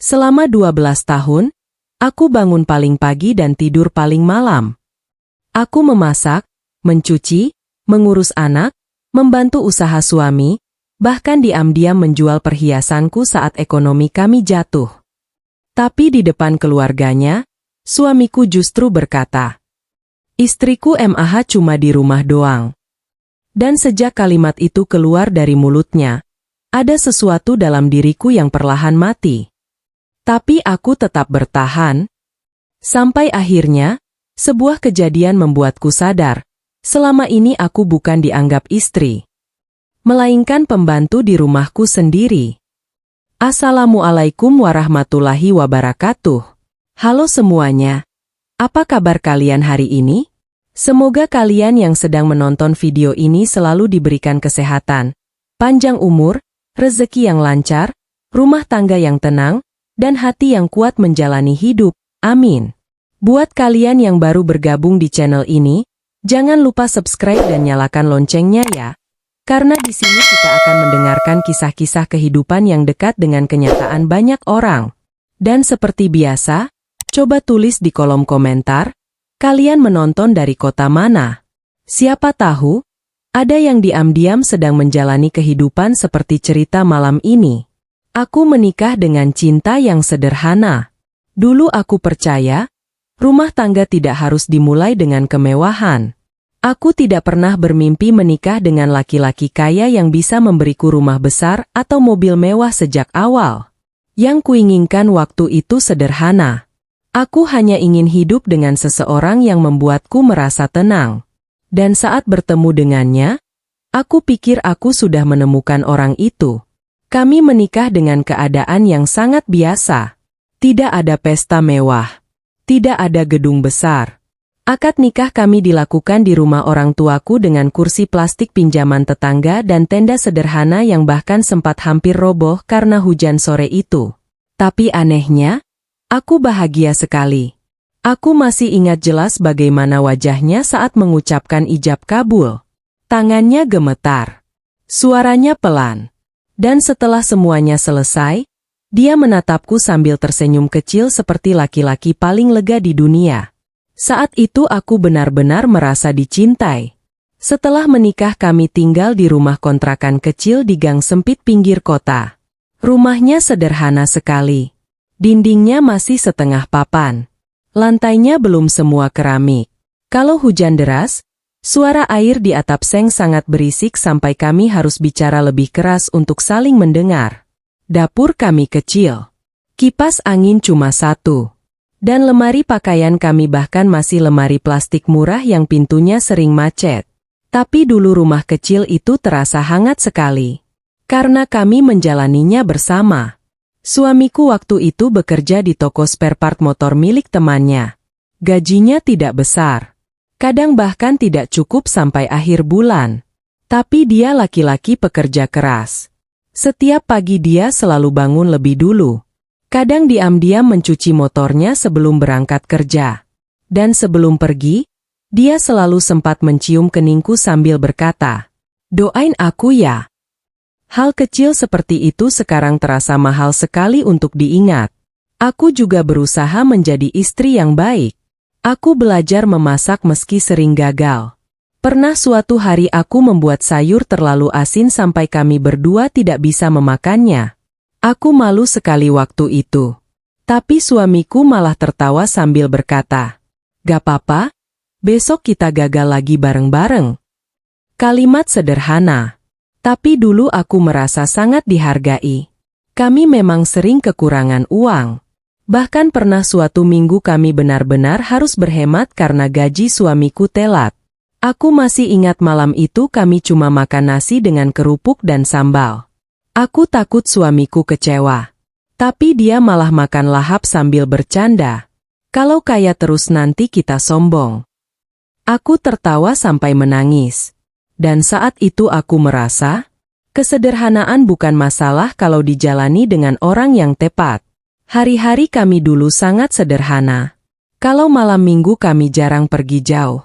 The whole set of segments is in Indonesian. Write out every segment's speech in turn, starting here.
Selama 12 tahun, aku bangun paling pagi dan tidur paling malam. Aku memasak, mencuci, mengurus anak, membantu usaha suami, bahkan diam-diam menjual perhiasanku saat ekonomi kami jatuh. Tapi di depan keluarganya, suamiku justru berkata, "Istriku MAH cuma di rumah doang." Dan sejak kalimat itu keluar dari mulutnya, ada sesuatu dalam diriku yang perlahan mati. Tapi aku tetap bertahan. Sampai akhirnya, sebuah kejadian membuatku sadar, selama ini aku bukan dianggap istri, melainkan pembantu di rumahku sendiri. Assalamualaikum warahmatullahi wabarakatuh. Halo semuanya. Apa kabar kalian hari ini? Semoga kalian yang sedang menonton video ini selalu diberikan kesehatan, panjang umur, rezeki yang lancar, rumah tangga yang tenang, dan hati yang kuat menjalani hidup. Amin. Buat kalian yang baru bergabung di channel ini, jangan lupa subscribe dan nyalakan loncengnya ya. Karena di sini kita akan mendengarkan kisah-kisah kehidupan yang dekat dengan kenyataan banyak orang. Dan seperti biasa, coba tulis di kolom komentar, kalian menonton dari kota mana? Siapa tahu, ada yang diam-diam sedang menjalani kehidupan seperti cerita malam ini. Aku menikah dengan cinta yang sederhana. Dulu aku percaya, rumah tangga tidak harus dimulai dengan kemewahan. Aku tidak pernah bermimpi menikah dengan laki-laki kaya yang bisa memberiku rumah besar atau mobil mewah sejak awal. Yang kuinginkan waktu itu sederhana. Aku hanya ingin hidup dengan seseorang yang membuatku merasa tenang. Dan saat bertemu dengannya, aku pikir aku sudah menemukan orang itu. Kami menikah dengan keadaan yang sangat biasa. Tidak ada pesta mewah. Tidak ada gedung besar. Akad nikah kami dilakukan di rumah orang tuaku dengan kursi plastik pinjaman tetangga dan tenda sederhana yang bahkan sempat hampir roboh karena hujan sore itu. Tapi anehnya, aku bahagia sekali. Aku masih ingat jelas bagaimana wajahnya saat mengucapkan ijab kabul. Tangannya gemetar. Suaranya pelan. Dan setelah semuanya selesai, dia menatapku sambil tersenyum kecil seperti laki-laki paling lega di dunia. Saat itu aku benar-benar merasa dicintai. Setelah menikah kami tinggal di rumah kontrakan kecil di gang sempit pinggir kota. Rumahnya sederhana sekali. Dindingnya masih setengah papan. Lantainya belum semua keramik. Kalau hujan deras, suara air di atap seng sangat berisik sampai kami harus bicara lebih keras untuk saling mendengar. Dapur kami kecil. Kipas angin cuma satu. Dan lemari pakaian kami bahkan masih lemari plastik murah yang pintunya sering macet. Tapi dulu rumah kecil itu terasa hangat sekali. Karena kami menjalaninya bersama. Suamiku waktu itu bekerja di toko spare part motor milik temannya. Gajinya tidak besar. Kadang bahkan tidak cukup sampai akhir bulan. Tapi dia laki-laki pekerja keras. Setiap pagi dia selalu bangun lebih dulu. Kadang diam-diam mencuci motornya sebelum berangkat kerja. Dan sebelum pergi, dia selalu sempat mencium keningku sambil berkata, "Doain aku ya." Hal kecil seperti itu sekarang terasa mahal sekali untuk diingat. Aku juga berusaha menjadi istri yang baik. Aku belajar memasak meski sering gagal. Pernah suatu hari aku membuat sayur terlalu asin sampai kami berdua tidak bisa memakannya. Aku malu sekali waktu itu. Tapi suamiku malah tertawa sambil berkata, "Gak apa-apa, besok kita gagal lagi bareng-bareng." Kalimat sederhana. Tapi dulu aku merasa sangat dihargai. Kami memang sering kekurangan uang. Bahkan pernah suatu minggu kami benar-benar harus berhemat karena gaji suamiku telat. Aku masih ingat malam itu kami cuma makan nasi dengan kerupuk dan sambal. Aku takut suamiku kecewa. Tapi dia malah makan lahap sambil bercanda. Kalau kaya terus nanti kita sombong. Aku tertawa sampai menangis. Dan saat itu aku merasa, kesederhanaan bukan masalah kalau dijalani dengan orang yang tepat. Hari-hari kami dulu sangat sederhana. Kalau malam minggu kami jarang pergi jauh.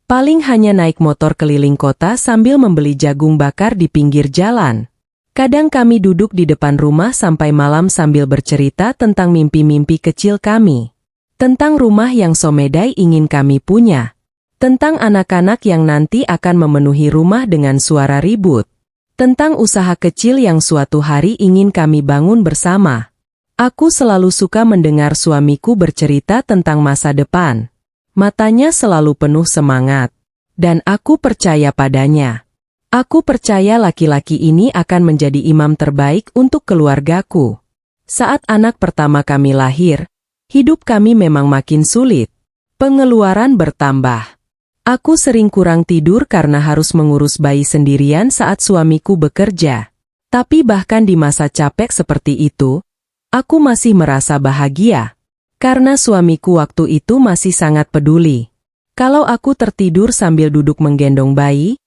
Paling hanya naik motor keliling kota sambil membeli jagung bakar di pinggir jalan. Kadang kami duduk di depan rumah sampai malam sambil bercerita tentang mimpi-mimpi kecil kami. Tentang rumah yang somedai ingin kami punya. Tentang anak-anak yang nanti akan memenuhi rumah dengan suara ribut. Tentang usaha kecil yang suatu hari ingin kami bangun bersama. Aku selalu suka mendengar suamiku bercerita tentang masa depan. Matanya selalu penuh semangat. Dan aku percaya padanya. Aku percaya laki-laki ini akan menjadi imam terbaik untuk keluargaku. Saat anak pertama kami lahir, hidup kami memang makin sulit. Pengeluaran bertambah. Aku sering kurang tidur karena harus mengurus bayi sendirian saat suamiku bekerja. Tapi bahkan di masa capek seperti itu, aku masih merasa bahagia. Karena suamiku waktu itu masih sangat peduli. Kalau aku tertidur sambil duduk menggendong bayi,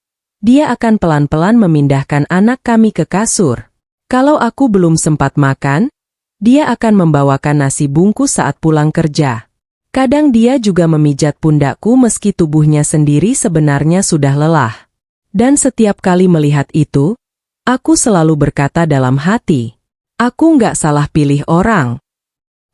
dia akan pelan-pelan memindahkan anak kami ke kasur. Kalau aku belum sempat makan, dia akan membawakan nasi bungkus saat pulang kerja. Kadang dia juga memijat pundakku meski tubuhnya sendiri sebenarnya sudah lelah. Dan setiap kali melihat itu, aku selalu berkata dalam hati, aku nggak salah pilih orang.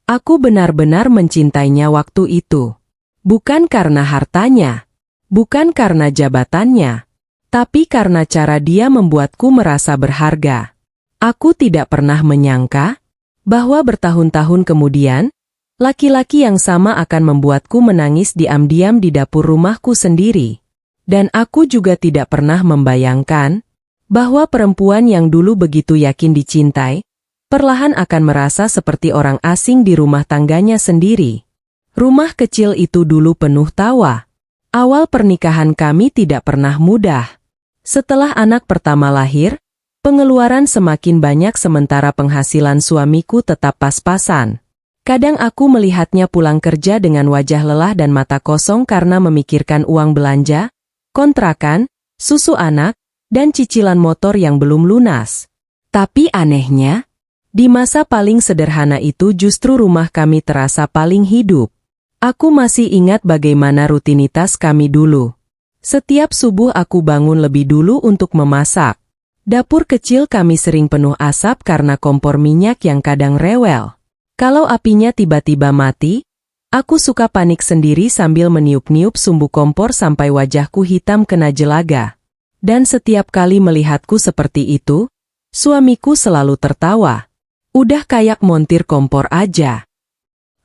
Aku benar-benar mencintainya waktu itu. Bukan karena hartanya, bukan karena jabatannya, tapi karena cara dia membuatku merasa berharga. Aku tidak pernah menyangka bahwa bertahun-tahun kemudian, laki-laki yang sama akan membuatku menangis diam-diam di dapur rumahku sendiri. Dan aku juga tidak pernah membayangkan bahwa perempuan yang dulu begitu yakin dicintai, perlahan akan merasa seperti orang asing di rumah tangganya sendiri. Rumah kecil itu dulu penuh tawa. Awal pernikahan kami tidak pernah mudah. Setelah anak pertama lahir, pengeluaran semakin banyak sementara penghasilan suamiku tetap pas-pasan. Kadang aku melihatnya pulang kerja dengan wajah lelah dan mata kosong karena memikirkan uang belanja, kontrakan, susu anak, dan cicilan motor yang belum lunas. Tapi anehnya, di masa paling sederhana itu justru rumah kami terasa paling hidup. Aku masih ingat bagaimana rutinitas kami dulu. Setiap subuh aku bangun lebih dulu untuk memasak. Dapur kecil kami sering penuh asap karena kompor minyak yang kadang rewel. Kalau apinya tiba-tiba mati, aku suka panik sendiri sambil meniup-niup sumbu kompor sampai wajahku hitam kena jelaga. Dan setiap kali melihatku seperti itu, suamiku selalu tertawa. Udah kayak montir kompor aja.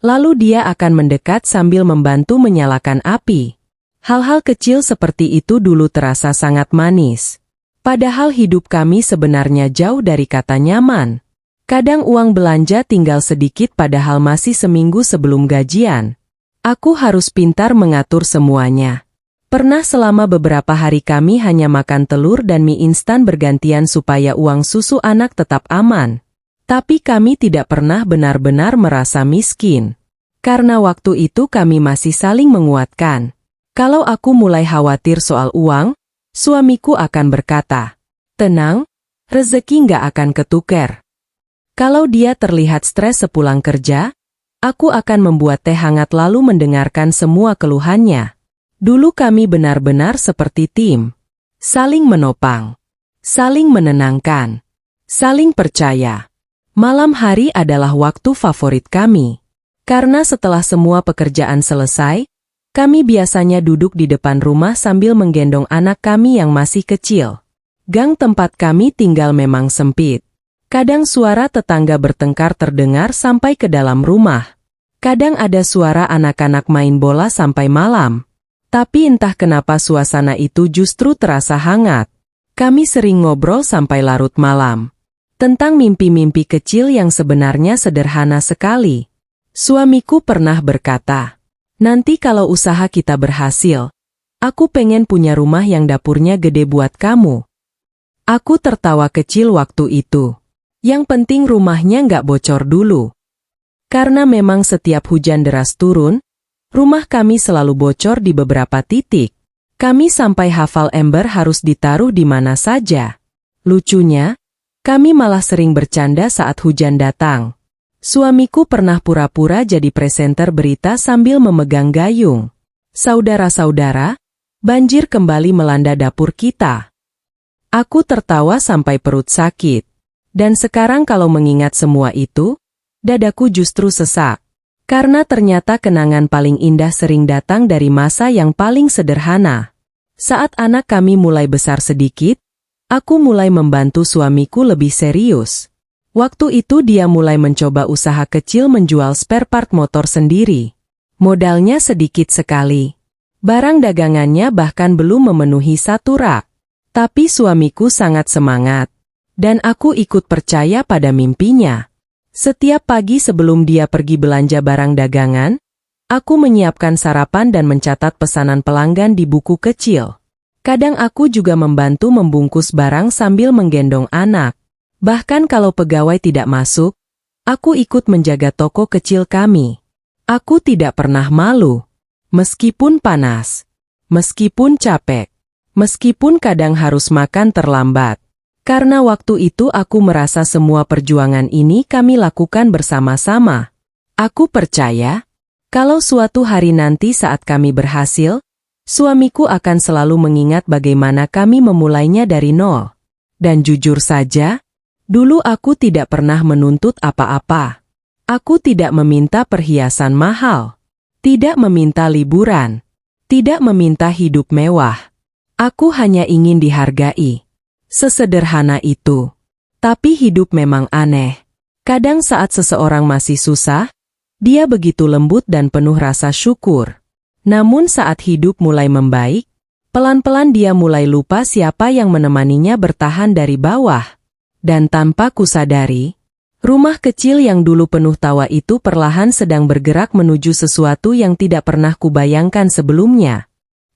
Lalu dia akan mendekat sambil membantu menyalakan api. Hal-hal kecil seperti itu dulu terasa sangat manis. Padahal hidup kami sebenarnya jauh dari kata nyaman. Kadang uang belanja tinggal sedikit padahal masih seminggu sebelum gajian. Aku harus pintar mengatur semuanya. Pernah selama beberapa hari kami hanya makan telur dan mie instan bergantian supaya uang susu anak tetap aman. Tapi kami tidak pernah benar-benar merasa miskin. Karena waktu itu kami masih saling menguatkan. Kalau aku mulai khawatir soal uang, suamiku akan berkata, tenang, rezeki nggak akan ketuker. Kalau dia terlihat stres sepulang kerja, aku akan membuat teh hangat lalu mendengarkan semua keluhannya. Dulu kami benar-benar seperti tim. Saling menopang, saling menenangkan, saling percaya. Malam hari adalah waktu favorit kami. Karena setelah semua pekerjaan selesai, kami biasanya duduk di depan rumah sambil menggendong anak kami yang masih kecil. Gang tempat kami tinggal memang sempit. Kadang suara tetangga bertengkar terdengar sampai ke dalam rumah. Kadang ada suara anak-anak main bola sampai malam. Tapi entah kenapa suasana itu justru terasa hangat. Kami sering ngobrol sampai larut malam. Tentang mimpi-mimpi kecil yang sebenarnya sederhana sekali. Suamiku pernah berkata, nanti kalau usaha kita berhasil, aku pengen punya rumah yang dapurnya gede buat kamu. Aku tertawa kecil waktu itu. Yang penting rumahnya nggak bocor dulu. Karena memang setiap hujan deras turun, rumah kami selalu bocor di beberapa titik. Kami sampai hafal ember harus ditaruh di mana saja. Lucunya, kami malah sering bercanda saat hujan datang. Suamiku pernah pura-pura jadi presenter berita sambil memegang gayung. Saudara-saudara, banjir kembali melanda dapur kita. Aku tertawa sampai perut sakit. Dan sekarang kalau mengingat semua itu, dadaku justru sesak. Karena ternyata kenangan paling indah sering datang dari masa yang paling sederhana. Saat anak kami mulai besar sedikit, aku mulai membantu suamiku lebih serius. Waktu itu dia mulai mencoba usaha kecil menjual spare part motor sendiri. Modalnya sedikit sekali. Barang dagangannya bahkan belum memenuhi 1 rak. Tapi suamiku sangat semangat. Dan aku ikut percaya pada mimpinya. Setiap pagi sebelum dia pergi belanja barang dagangan, aku menyiapkan sarapan dan mencatat pesanan pelanggan di buku kecil. Kadang aku juga membantu membungkus barang sambil menggendong anak. Bahkan kalau pegawai tidak masuk, aku ikut menjaga toko kecil kami. Aku tidak pernah malu. Meskipun panas, meskipun capek, meskipun kadang harus makan terlambat. Karena waktu itu aku merasa semua perjuangan ini kami lakukan bersama-sama. Aku percaya, kalau suatu hari nanti saat kami berhasil, suamiku akan selalu mengingat bagaimana kami memulainya dari nol. Dan jujur saja, dulu aku tidak pernah menuntut apa-apa. Aku tidak meminta perhiasan mahal, tidak meminta liburan, tidak meminta hidup mewah. Aku hanya ingin dihargai. Sesederhana itu. Tapi hidup memang aneh. Kadang saat seseorang masih susah, dia begitu lembut dan penuh rasa syukur. Namun saat hidup mulai membaik, pelan-pelan dia mulai lupa siapa yang menemaninya bertahan dari bawah. Dan tanpa kusadari, rumah kecil yang dulu penuh tawa itu perlahan sedang bergerak menuju sesuatu yang tidak pernah kubayangkan sebelumnya.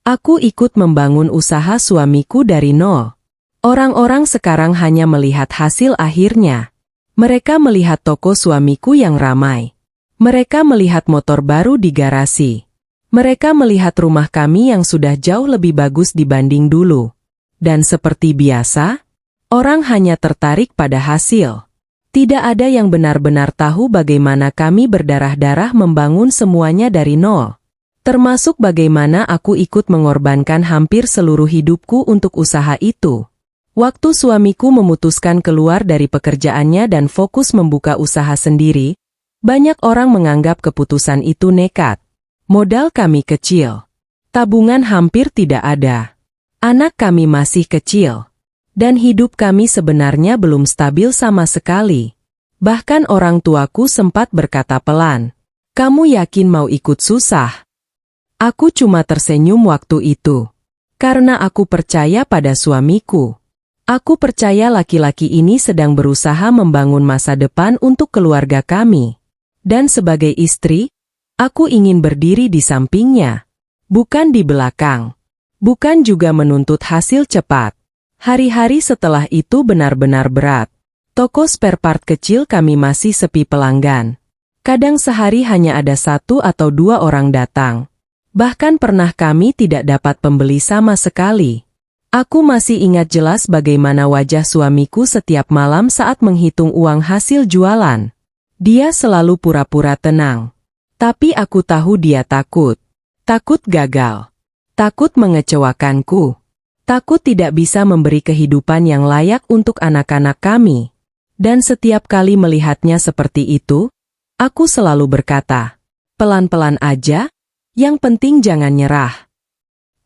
Aku ikut membangun usaha suamiku dari nol. Orang-orang sekarang hanya melihat hasil akhirnya. Mereka melihat toko suamiku yang ramai. Mereka melihat motor baru di garasi. Mereka melihat rumah kami yang sudah jauh lebih bagus dibanding dulu. Dan seperti biasa, orang hanya tertarik pada hasil. Tidak ada yang benar-benar tahu bagaimana kami berdarah-darah membangun semuanya dari nol. Termasuk bagaimana aku ikut mengorbankan hampir seluruh hidupku untuk usaha itu. Waktu suamiku memutuskan keluar dari pekerjaannya dan fokus membuka usaha sendiri, banyak orang menganggap keputusan itu nekat. Modal kami kecil. Tabungan hampir tidak ada. Anak kami masih kecil. Dan hidup kami sebenarnya belum stabil sama sekali. Bahkan orang tuaku sempat berkata pelan, "Kamu yakin mau ikut susah?" Aku cuma tersenyum waktu itu. Karena aku percaya pada suamiku. Aku percaya laki-laki ini sedang berusaha membangun masa depan untuk keluarga kami. Dan sebagai istri, aku ingin berdiri di sampingnya. Bukan di belakang. Bukan juga menuntut hasil cepat. Hari-hari setelah itu benar-benar berat. Toko spare part kecil kami masih sepi pelanggan. Kadang sehari hanya ada 1 atau 2 orang datang. Bahkan pernah kami tidak dapat pembeli sama sekali. Aku masih ingat jelas bagaimana wajah suamiku setiap malam saat menghitung uang hasil jualan. Dia selalu pura-pura tenang. Tapi aku tahu dia takut. Takut gagal. Takut mengecewakanku. Takut tidak bisa memberi kehidupan yang layak untuk anak-anak kami. Dan setiap kali melihatnya seperti itu, aku selalu berkata, "Pelan-pelan aja, yang penting jangan nyerah."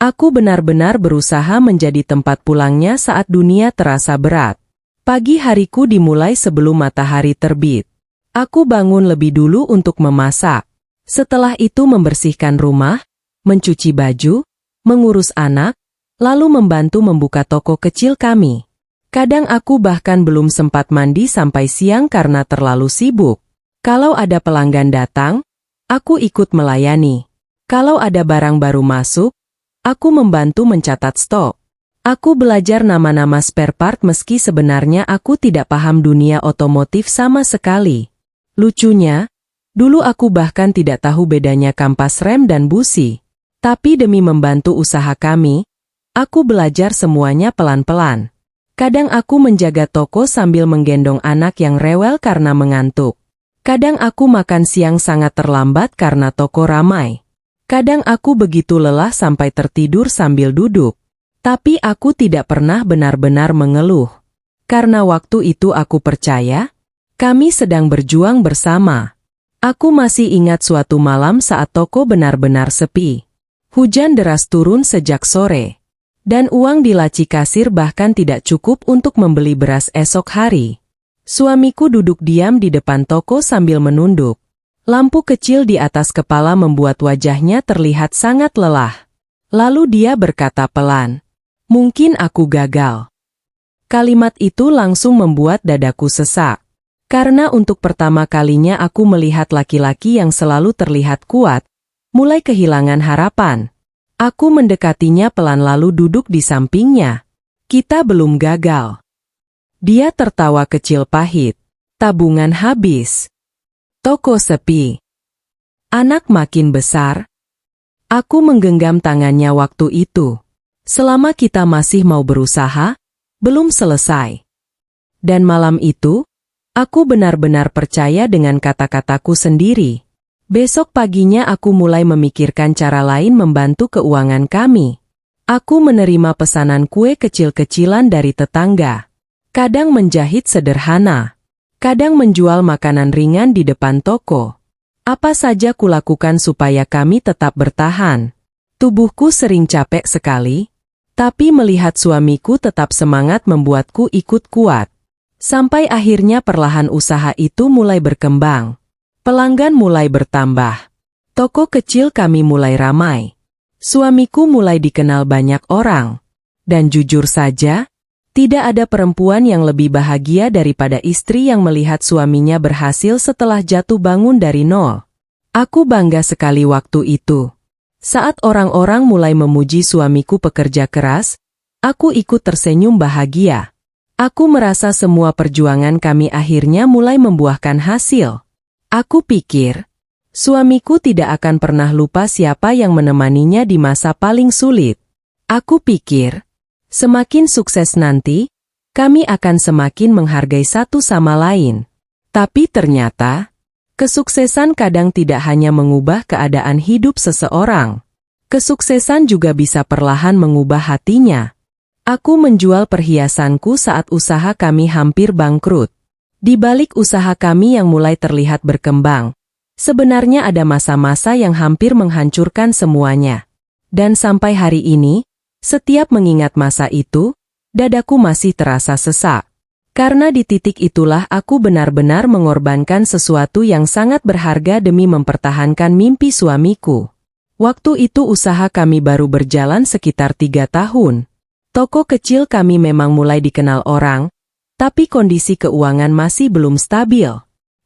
Aku benar-benar berusaha menjadi tempat pulangnya saat dunia terasa berat. Pagi hariku dimulai sebelum matahari terbit. Aku bangun lebih dulu untuk memasak. Setelah itu membersihkan rumah, mencuci baju, mengurus anak, lalu membantu membuka toko kecil kami. Kadang aku bahkan belum sempat mandi sampai siang karena terlalu sibuk. Kalau ada pelanggan datang, aku ikut melayani. Kalau ada barang baru masuk, aku membantu mencatat stok. Aku belajar nama-nama spare part meski sebenarnya aku tidak paham dunia otomotif sama sekali. Lucunya, dulu aku bahkan tidak tahu bedanya kampas rem dan busi. Tapi demi membantu usaha kami, aku belajar semuanya pelan-pelan. Kadang aku menjaga toko sambil menggendong anak yang rewel karena mengantuk. Kadang aku makan siang sangat terlambat karena toko ramai. Kadang aku begitu lelah sampai tertidur sambil duduk. Tapi aku tidak pernah benar-benar mengeluh. Karena waktu itu aku percaya, kami sedang berjuang bersama. Aku masih ingat suatu malam saat toko benar-benar sepi. Hujan deras turun sejak sore. Dan uang di laci kasir bahkan tidak cukup untuk membeli beras esok hari. Suamiku duduk diam di depan toko sambil menunduk. Lampu kecil di atas kepala membuat wajahnya terlihat sangat lelah. Lalu dia berkata pelan, "Mungkin aku gagal." Kalimat itu langsung membuat dadaku sesak. Karena untuk pertama kalinya aku melihat laki-laki yang selalu terlihat kuat, mulai kehilangan harapan. Aku mendekatinya pelan lalu duduk di sampingnya. Kita belum gagal. Dia tertawa kecil pahit. Tabungan habis. Toko sepi. Anak makin besar. Aku menggenggam tangannya waktu itu. Selama kita masih mau berusaha, belum selesai. Dan malam itu, aku benar-benar percaya dengan kata-kataku sendiri. Besok paginya aku mulai memikirkan cara lain membantu keuangan kami. Aku menerima pesanan kue kecil-kecilan dari tetangga. Kadang menjahit sederhana. Kadang menjual makanan ringan di depan toko. Apa saja kulakukan supaya kami tetap bertahan. Tubuhku sering capek sekali. Tapi melihat suamiku tetap semangat membuatku ikut kuat. Sampai akhirnya perlahan usaha itu mulai berkembang. Pelanggan mulai bertambah. Toko kecil kami mulai ramai. Suamiku mulai dikenal banyak orang. Dan jujur saja, tidak ada perempuan yang lebih bahagia daripada istri yang melihat suaminya berhasil setelah jatuh bangun dari nol. Aku bangga sekali waktu itu. Saat orang-orang mulai memuji suamiku pekerja keras, aku ikut tersenyum bahagia. Aku merasa semua perjuangan kami akhirnya mulai membuahkan hasil. Aku pikir, suamiku tidak akan pernah lupa siapa yang menemaninya di masa paling sulit. Aku pikir, semakin sukses nanti, kami akan semakin menghargai satu sama lain. Tapi ternyata, kesuksesan kadang tidak hanya mengubah keadaan hidup seseorang. Kesuksesan juga bisa perlahan mengubah hatinya. Aku menjual perhiasanku saat usaha kami hampir bangkrut. Di balik usaha kami yang mulai terlihat berkembang, sebenarnya ada masa-masa yang hampir menghancurkan semuanya. Dan sampai hari ini, setiap mengingat masa itu, dadaku masih terasa sesak. Karena di titik itulah aku benar-benar mengorbankan sesuatu yang sangat berharga demi mempertahankan mimpi suamiku. Waktu itu usaha kami baru berjalan sekitar 3 tahun. Toko kecil kami memang mulai dikenal orang, tapi kondisi keuangan masih belum stabil.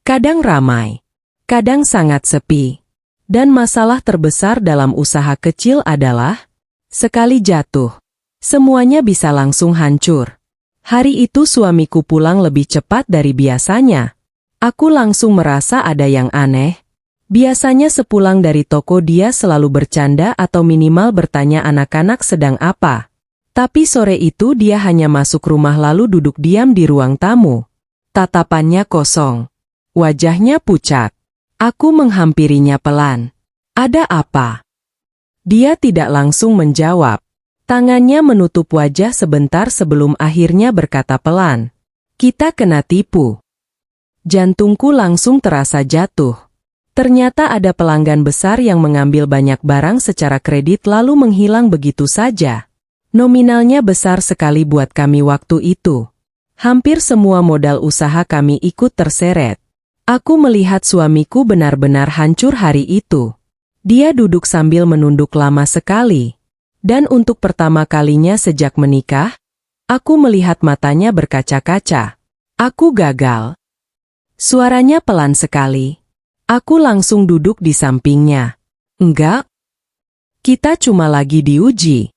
Kadang ramai, kadang sangat sepi. Dan masalah terbesar dalam usaha kecil adalah, sekali jatuh, semuanya bisa langsung hancur. Hari itu suamiku pulang lebih cepat dari biasanya. Aku langsung merasa ada yang aneh. Biasanya sepulang dari toko dia selalu bercanda atau minimal bertanya anak-anak sedang apa. Tapi sore itu dia hanya masuk rumah lalu duduk diam di ruang tamu. Tatapannya kosong. Wajahnya pucat. Aku menghampirinya pelan. "Ada apa?" Dia tidak langsung menjawab. Tangannya menutup wajah sebentar sebelum akhirnya berkata pelan, "Kita kena tipu." Jantungku langsung terasa jatuh. Ternyata ada pelanggan besar yang mengambil banyak barang secara kredit lalu menghilang begitu saja. Nominalnya besar sekali buat kami waktu itu. Hampir semua modal usaha kami ikut terseret. Aku melihat suamiku benar-benar hancur hari itu. Dia duduk sambil menunduk lama sekali. Dan untuk pertama kalinya sejak menikah, aku melihat matanya berkaca-kaca. Aku gagal. Suaranya pelan sekali. Aku langsung duduk di sampingnya. "Enggak. Kita cuma lagi diuji."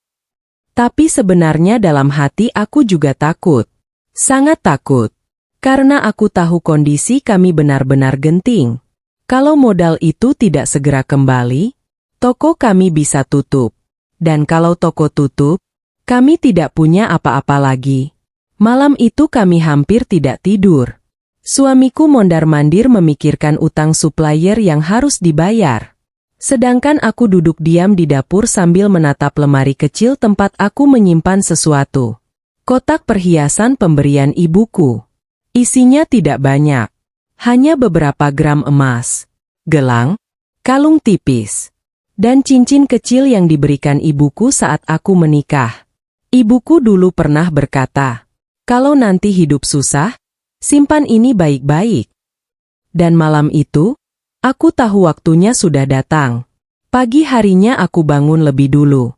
Tapi sebenarnya dalam hati aku juga takut. Sangat takut. Karena aku tahu kondisi kami benar-benar genting. Kalau modal itu tidak segera kembali, toko kami bisa tutup. Dan kalau toko tutup, kami tidak punya apa-apa lagi. Malam itu kami hampir tidak tidur. Suamiku mondar-mandir memikirkan utang supplier yang harus dibayar. Sedangkan aku duduk diam di dapur sambil menatap lemari kecil tempat aku menyimpan sesuatu. Kotak perhiasan pemberian ibuku. Isinya tidak banyak. Hanya beberapa gram emas, gelang, kalung tipis, dan cincin kecil yang diberikan ibuku saat aku menikah. Ibuku dulu pernah berkata, kalau nanti hidup susah, simpan ini baik-baik. Dan malam itu, aku tahu waktunya sudah datang. Pagi harinya aku bangun lebih dulu.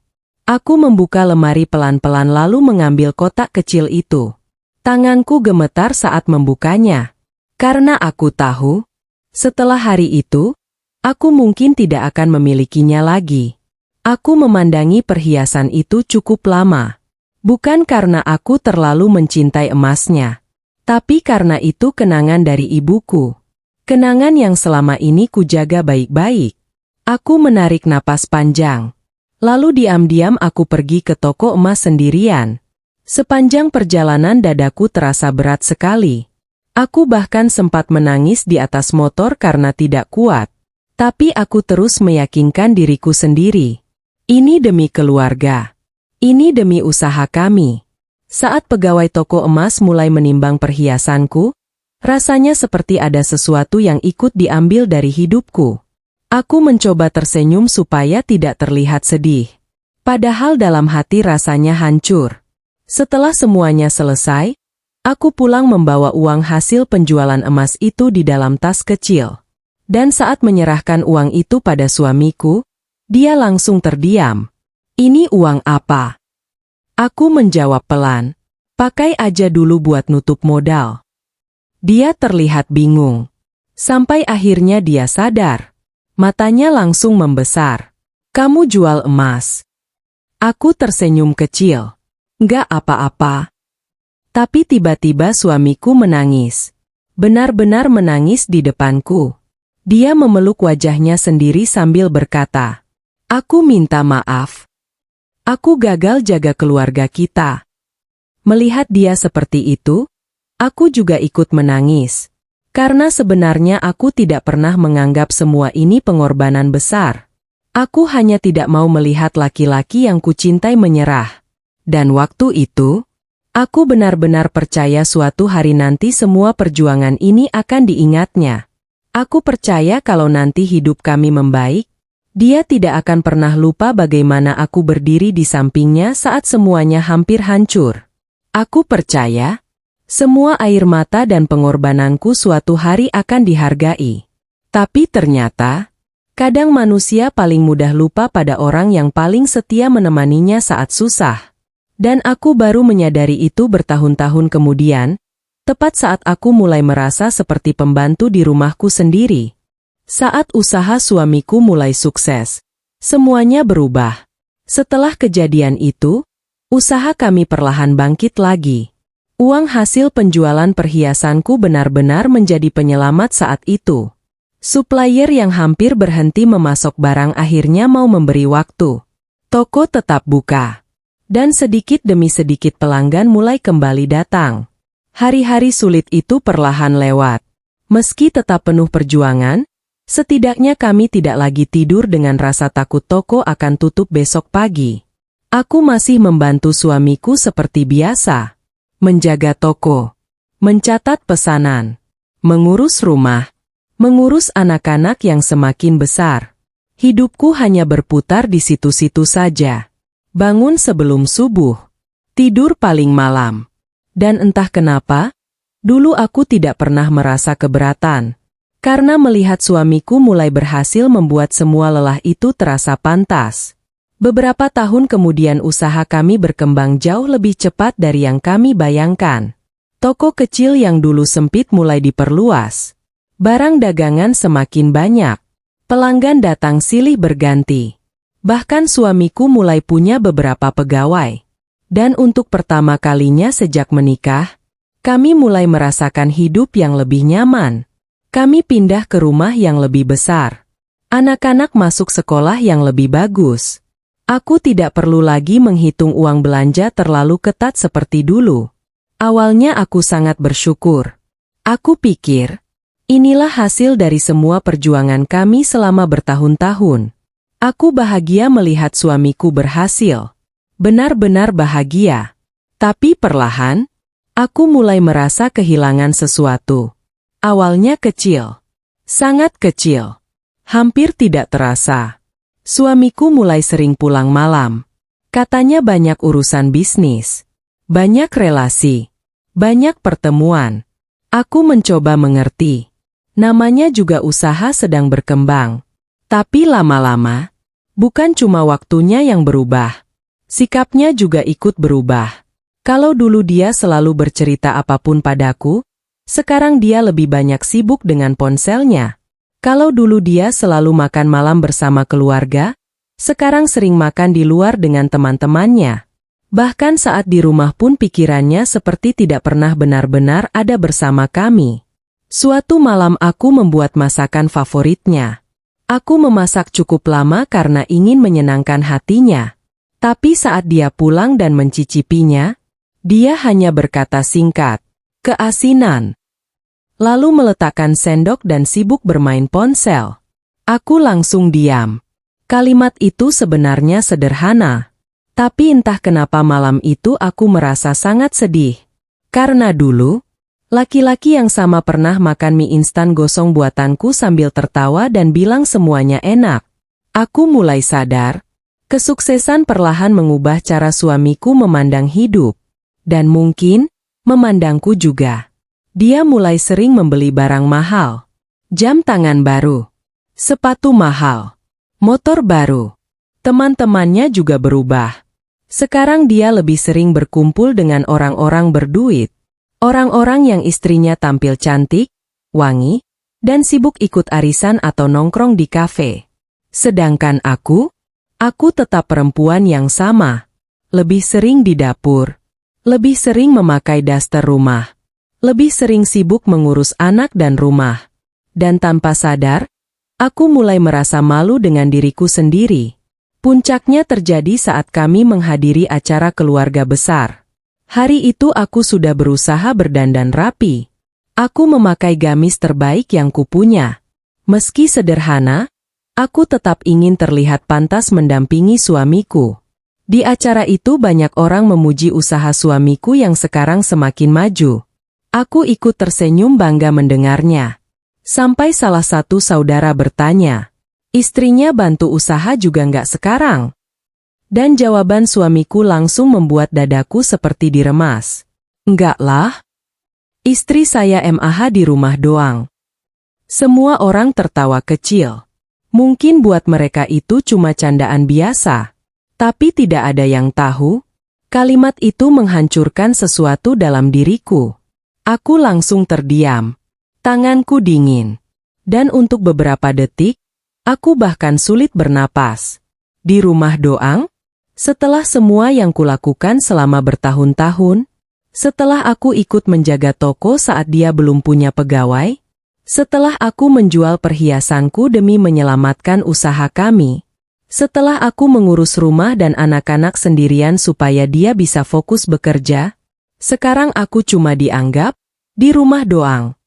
Aku membuka lemari pelan-pelan lalu mengambil kotak kecil itu. Tanganku gemetar saat membukanya. Karena aku tahu, setelah hari itu, aku mungkin tidak akan memilikinya lagi. Aku memandangi perhiasan itu cukup lama. Bukan karena aku terlalu mencintai emasnya, tapi karena itu kenangan dari ibuku. Kenangan yang selama ini kujaga baik-baik. Aku menarik napas panjang. Lalu diam-diam aku pergi ke toko emas sendirian. Sepanjang perjalanan dadaku terasa berat sekali. Aku bahkan sempat menangis di atas motor karena tidak kuat. Tapi aku terus meyakinkan diriku sendiri. Ini demi keluarga. Ini demi usaha kami. Saat pegawai toko emas mulai menimbang perhiasanku, rasanya seperti ada sesuatu yang ikut diambil dari hidupku. Aku mencoba tersenyum supaya tidak terlihat sedih. Padahal dalam hati rasanya hancur. Setelah semuanya selesai, aku pulang membawa uang hasil penjualan emas itu di dalam tas kecil. Dan saat menyerahkan uang itu pada suamiku, dia langsung terdiam. Ini uang apa? Aku menjawab pelan. Pakai aja dulu buat nutup modal. Dia terlihat bingung. Sampai akhirnya dia sadar. Matanya langsung membesar. Kamu jual emas. Aku tersenyum kecil. Nggak apa-apa. Tapi tiba-tiba suamiku menangis. Benar-benar menangis di depanku. Dia memeluk wajahnya sendiri sambil berkata, "Aku minta maaf. Aku gagal jaga keluarga kita." Melihat dia seperti itu, aku juga ikut menangis. Karena sebenarnya aku tidak pernah menganggap semua ini pengorbanan besar. Aku hanya tidak mau melihat laki-laki yang kucintai menyerah. Dan waktu itu, aku benar-benar percaya suatu hari nanti semua perjuangan ini akan diingatnya. Aku percaya kalau nanti hidup kami membaik, dia tidak akan pernah lupa bagaimana aku berdiri di sampingnya saat semuanya hampir hancur. Aku percaya, semua air mata dan pengorbananku suatu hari akan dihargai. Tapi ternyata, kadang manusia paling mudah lupa pada orang yang paling setia menemaninya saat susah. Dan aku baru menyadari itu bertahun-tahun kemudian, tepat saat aku mulai merasa seperti pembantu di rumahku sendiri. Saat usaha suamiku mulai sukses, semuanya berubah. Setelah kejadian itu, usaha kami perlahan bangkit lagi. Uang hasil penjualan perhiasanku benar-benar menjadi penyelamat saat itu. Supplier yang hampir berhenti memasok barang akhirnya mau memberi waktu. Toko tetap buka. Dan sedikit demi sedikit pelanggan mulai kembali datang. Hari-hari sulit itu perlahan lewat. Meski tetap penuh perjuangan, setidaknya kami tidak lagi tidur dengan rasa takut toko akan tutup besok pagi. Aku masih membantu suamiku seperti biasa. Menjaga toko, mencatat pesanan, mengurus rumah, mengurus anak-anak yang semakin besar. Hidupku hanya berputar di situ-situ saja. Bangun sebelum subuh, tidur paling malam. Dan entah kenapa, dulu aku tidak pernah merasa keberatan. Karena melihat suamiku mulai berhasil membuat semua lelah itu terasa pantas. Beberapa tahun kemudian usaha kami berkembang jauh lebih cepat dari yang kami bayangkan. Toko kecil yang dulu sempit mulai diperluas. Barang dagangan semakin banyak. Pelanggan datang silih berganti. Bahkan suamiku mulai punya beberapa pegawai. Dan untuk pertama kalinya sejak menikah, kami mulai merasakan hidup yang lebih nyaman. Kami pindah ke rumah yang lebih besar. Anak-anak masuk sekolah yang lebih bagus. Aku tidak perlu lagi menghitung uang belanja terlalu ketat seperti dulu. Awalnya aku sangat bersyukur. Aku pikir, inilah hasil dari semua perjuangan kami selama bertahun-tahun. Aku bahagia melihat suamiku berhasil. Benar-benar bahagia. Tapi perlahan, aku mulai merasa kehilangan sesuatu. Awalnya kecil. Sangat kecil. Hampir tidak terasa. Suamiku mulai sering pulang malam. Katanya banyak urusan bisnis. Banyak relasi. Banyak pertemuan. Aku mencoba mengerti. Namanya juga usaha sedang berkembang. Tapi lama-lama, bukan cuma waktunya yang berubah. Sikapnya juga ikut berubah. Kalau dulu dia selalu bercerita apapun padaku, sekarang dia lebih banyak sibuk dengan ponselnya. Kalau dulu dia selalu makan malam bersama keluarga, sekarang sering makan di luar dengan teman-temannya. Bahkan saat di rumah pun pikirannya seperti tidak pernah benar-benar ada bersama kami. Suatu malam aku membuat masakan favoritnya. Aku memasak cukup lama karena ingin menyenangkan hatinya. Tapi saat dia pulang dan mencicipinya, dia hanya berkata singkat, "Keasinan." Lalu meletakkan sendok dan sibuk bermain ponsel. Aku langsung diam. Kalimat itu sebenarnya sederhana. Tapi entah kenapa malam itu aku merasa sangat sedih. Karena dulu, laki-laki yang sama pernah makan mie instan gosong buatanku sambil tertawa dan bilang semuanya enak. Aku mulai sadar, kesuksesan perlahan mengubah cara suamiku memandang hidup. Dan mungkin, memandangku juga. Dia mulai sering membeli barang mahal. Jam tangan baru. Sepatu mahal. Motor baru. Teman-temannya juga berubah. Sekarang dia lebih sering berkumpul dengan orang-orang berduit. Orang-orang yang istrinya tampil cantik, wangi, dan sibuk ikut arisan atau nongkrong di kafe. Sedangkan aku tetap perempuan yang sama. Lebih sering di dapur. Lebih sering memakai daster rumah. Lebih sering sibuk mengurus anak dan rumah. Dan tanpa sadar, aku mulai merasa malu dengan diriku sendiri. Puncaknya terjadi saat kami menghadiri acara keluarga besar. Hari itu aku sudah berusaha berdandan rapi. Aku memakai gamis terbaik yang kupunya. Meski sederhana, aku tetap ingin terlihat pantas mendampingi suamiku. Di acara itu banyak orang memuji usaha suamiku yang sekarang semakin maju. Aku ikut tersenyum bangga mendengarnya. Sampai salah satu saudara bertanya, istrinya bantu usaha juga nggak sekarang? Dan jawaban suamiku langsung membuat dadaku seperti diremas. Enggak lah. Istri saya MAH di rumah doang. Semua orang tertawa kecil. Mungkin buat mereka itu cuma candaan biasa. Tapi tidak ada yang tahu, kalimat itu menghancurkan sesuatu dalam diriku. Aku langsung terdiam. Tanganku dingin. Dan untuk beberapa detik, aku bahkan sulit bernapas. Di rumah doang? Setelah semua yang kulakukan selama bertahun-tahun? Setelah aku ikut menjaga toko saat dia belum punya pegawai? Setelah aku menjual perhiasanku demi menyelamatkan usaha kami? Setelah aku mengurus rumah dan anak-anak sendirian supaya dia bisa fokus bekerja, sekarang aku cuma dianggap di rumah doang.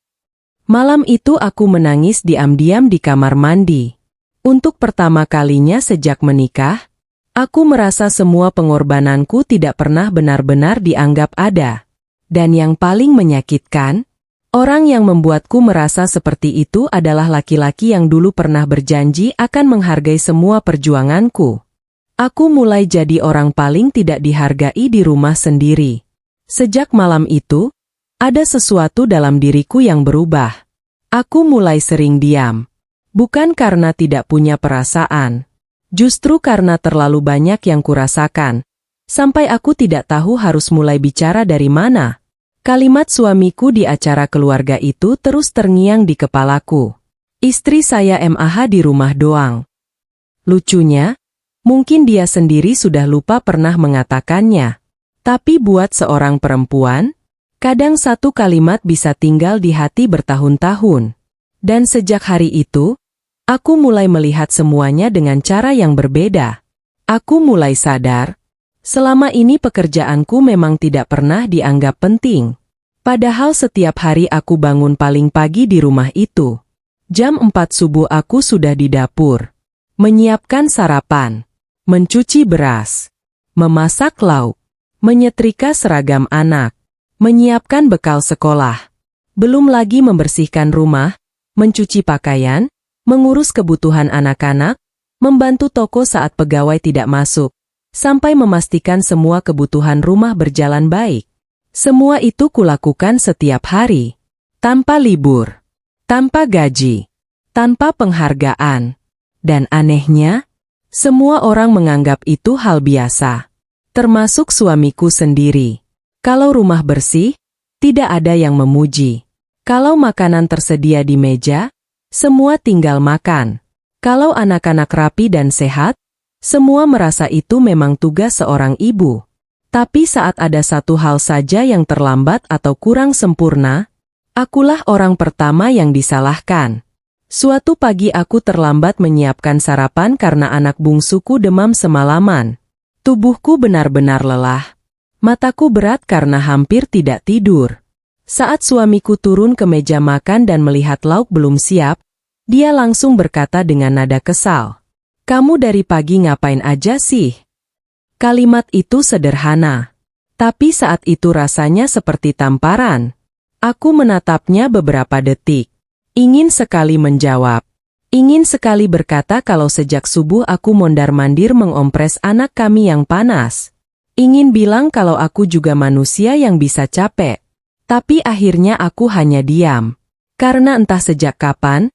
Malam itu aku menangis diam-diam di kamar mandi. Untuk pertama kalinya sejak menikah, aku merasa semua pengorbananku tidak pernah benar-benar dianggap ada. Dan yang paling menyakitkan, orang yang membuatku merasa seperti itu adalah laki-laki yang dulu pernah berjanji akan menghargai semua perjuanganku. Aku mulai jadi orang paling tidak dihargai di rumah sendiri. Sejak malam itu, ada sesuatu dalam diriku yang berubah. Aku mulai sering diam. Bukan karena tidak punya perasaan. Justru karena terlalu banyak yang kurasakan. Sampai aku tidak tahu harus mulai bicara dari mana. Kalimat suamiku di acara keluarga itu terus terngiang di kepalaku. Istri saya MAH di rumah doang. Lucunya, mungkin dia sendiri sudah lupa pernah mengatakannya. Tapi buat seorang perempuan, kadang satu kalimat bisa tinggal di hati bertahun-tahun. Dan sejak hari itu, aku mulai melihat semuanya dengan cara yang berbeda. Aku mulai sadar, selama ini pekerjaanku memang tidak pernah dianggap penting. Padahal setiap hari aku bangun paling pagi di rumah itu. Jam 4 subuh aku sudah di dapur. Menyiapkan sarapan, mencuci beras, memasak lauk, menyetrika seragam anak, menyiapkan bekal sekolah. Belum lagi membersihkan rumah, mencuci pakaian, mengurus kebutuhan anak-anak, membantu toko saat pegawai tidak masuk, sampai memastikan semua kebutuhan rumah berjalan baik. Semua itu kulakukan setiap hari, tanpa libur, tanpa gaji, tanpa penghargaan. Dan anehnya, semua orang menganggap itu hal biasa, termasuk suamiku sendiri. Kalau rumah bersih, tidak ada yang memuji. Kalau makanan tersedia di meja, semua tinggal makan. Kalau anak-anak rapi dan sehat, semua merasa itu memang tugas seorang ibu. Tapi saat ada satu hal saja yang terlambat atau kurang sempurna, akulah orang pertama yang disalahkan. Suatu pagi aku terlambat menyiapkan sarapan karena anak bungsuku demam semalaman. Tubuhku benar-benar lelah. Mataku berat karena hampir tidak tidur. Saat suamiku turun ke meja makan dan melihat lauk belum siap, dia langsung berkata dengan nada kesal, "Kamu dari pagi ngapain aja sih?" Kalimat itu sederhana, tapi saat itu rasanya seperti tamparan. Aku menatapnya beberapa detik. Ingin sekali menjawab. Ingin sekali berkata kalau sejak subuh aku mondar-mandir mengompres anak kami yang panas. Ingin bilang kalau aku juga manusia yang bisa capek. Tapi akhirnya aku hanya diam. Karena entah sejak kapan,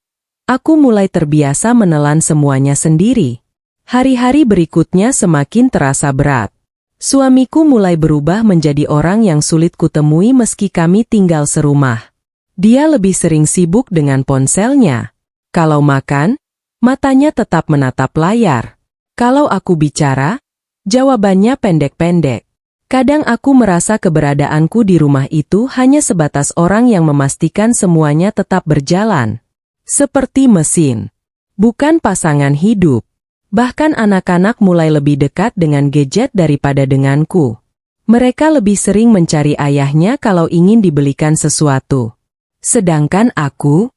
aku mulai terbiasa menelan semuanya sendiri. Hari-hari berikutnya semakin terasa berat. Suamiku mulai berubah menjadi orang yang sulit kutemui meski kami tinggal serumah. Dia lebih sering sibuk dengan ponselnya. Kalau makan, matanya tetap menatap layar. Kalau aku bicara, jawabannya pendek-pendek. Kadang aku merasa keberadaanku di rumah itu hanya sebatas orang yang memastikan semuanya tetap berjalan. Seperti mesin. Bukan pasangan hidup. Bahkan anak-anak mulai lebih dekat dengan gadget daripada denganku. Mereka lebih sering mencari ayahnya kalau ingin dibelikan sesuatu. Sedangkan aku,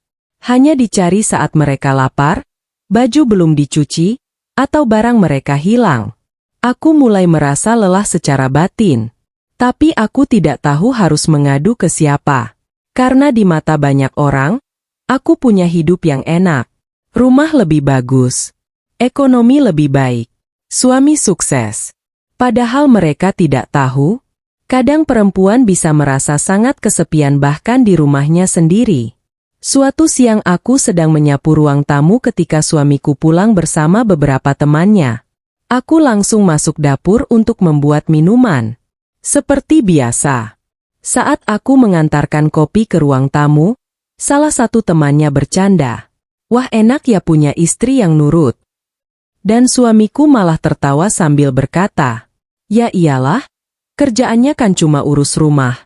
hanya dicari saat mereka lapar, baju belum dicuci, atau barang mereka hilang. Aku mulai merasa lelah secara batin. Tapi aku tidak tahu harus mengadu ke siapa. Karena di mata banyak orang, aku punya hidup yang enak. Rumah lebih bagus. Ekonomi lebih baik. Suami sukses. Padahal mereka tidak tahu, kadang perempuan bisa merasa sangat kesepian bahkan di rumahnya sendiri. Suatu siang aku sedang menyapu ruang tamu ketika suamiku pulang bersama beberapa temannya. Aku langsung masuk dapur untuk membuat minuman. Seperti biasa. Saat aku mengantarkan kopi ke ruang tamu, salah satu temannya bercanda. "Wah, enak ya punya istri yang nurut." Dan suamiku malah tertawa sambil berkata, "Ya iyalah. Kerjaannya kan cuma urus rumah."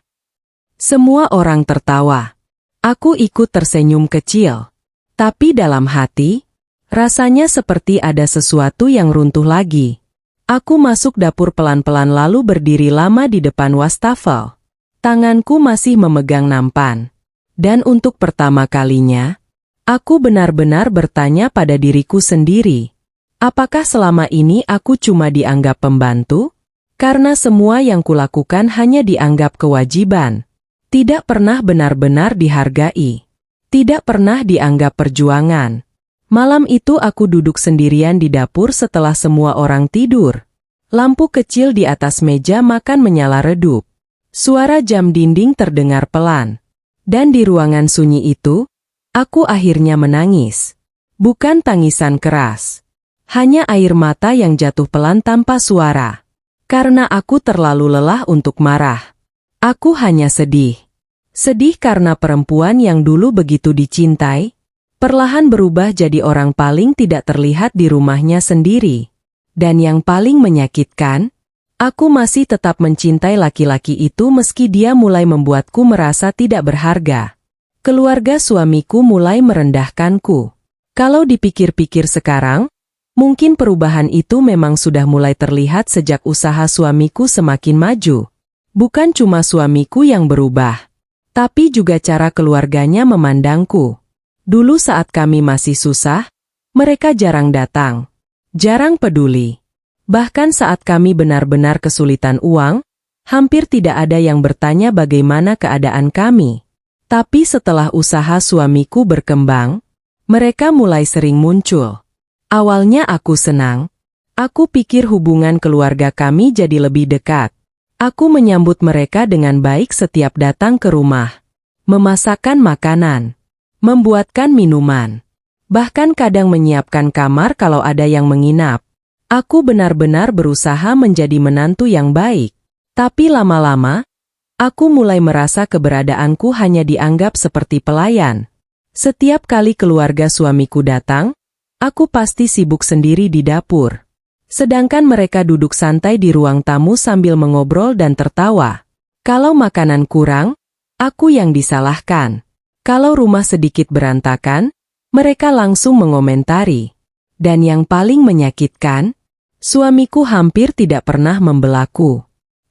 Semua orang tertawa. Aku ikut tersenyum kecil. Tapi dalam hati, rasanya seperti ada sesuatu yang runtuh lagi. Aku masuk dapur pelan-pelan lalu berdiri lama di depan wastafel. Tanganku masih memegang nampan. Dan untuk pertama kalinya, aku benar-benar bertanya pada diriku sendiri. Apakah selama ini aku cuma dianggap pembantu? Karena semua yang kulakukan hanya dianggap kewajiban. Tidak pernah benar-benar dihargai. Tidak pernah dianggap perjuangan. Malam itu aku duduk sendirian di dapur setelah semua orang tidur. Lampu kecil di atas meja makan menyala redup. Suara jam dinding terdengar pelan. Dan di ruangan sunyi itu, aku akhirnya menangis. Bukan tangisan keras. Hanya air mata yang jatuh pelan tanpa suara. Karena aku terlalu lelah untuk marah. Aku hanya sedih. Sedih karena perempuan yang dulu begitu dicintai, perlahan berubah jadi orang paling tidak terlihat di rumahnya sendiri. Dan yang paling menyakitkan, aku masih tetap mencintai laki-laki itu meski dia mulai membuatku merasa tidak berharga. Keluarga suamiku mulai merendahkanku. Kalau dipikir-pikir sekarang, mungkin perubahan itu memang sudah mulai terlihat sejak usaha suamiku semakin maju. Bukan cuma suamiku yang berubah, tapi juga cara keluarganya memandangku. Dulu saat kami masih susah, mereka jarang datang, jarang peduli. Bahkan saat kami benar-benar kesulitan uang, Hampir tidak ada yang bertanya bagaimana keadaan kami. Tapi setelah usaha suamiku berkembang, mereka mulai sering muncul. Awalnya aku senang. Aku pikir hubungan keluarga kami jadi lebih dekat. Aku menyambut mereka dengan baik setiap datang ke rumah. Memasakkan makanan. Membuatkan minuman. Bahkan kadang menyiapkan kamar kalau ada yang menginap. Aku benar-benar berusaha menjadi menantu yang baik. Tapi lama-lama, aku mulai merasa keberadaanku hanya dianggap seperti pelayan. Setiap kali keluarga suamiku datang, aku pasti sibuk sendiri di dapur. Sedangkan mereka duduk santai di ruang tamu sambil mengobrol dan tertawa. Kalau makanan kurang, aku yang disalahkan. Kalau rumah sedikit berantakan, mereka langsung mengomentari. Dan yang paling menyakitkan, suamiku hampir tidak pernah membelaku.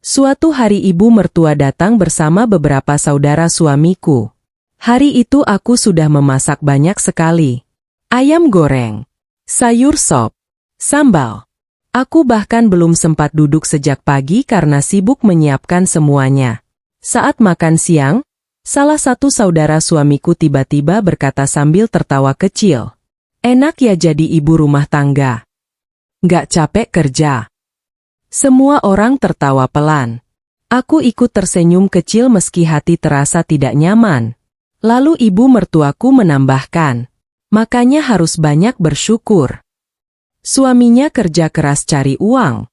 Suatu hari ibu mertua datang bersama beberapa saudara suamiku. Hari itu aku sudah memasak banyak sekali. Ayam goreng, sayur sop, sambal. Aku bahkan belum sempat duduk sejak pagi karena sibuk menyiapkan semuanya. Saat makan siang, salah satu saudara suamiku tiba-tiba berkata sambil tertawa kecil. Enak ya jadi ibu rumah tangga. Nggak capek kerja. Semua orang tertawa pelan. Aku ikut tersenyum kecil meski hati terasa tidak nyaman. Lalu ibu mertuaku menambahkan, makanya harus banyak bersyukur. Suaminya kerja keras cari uang.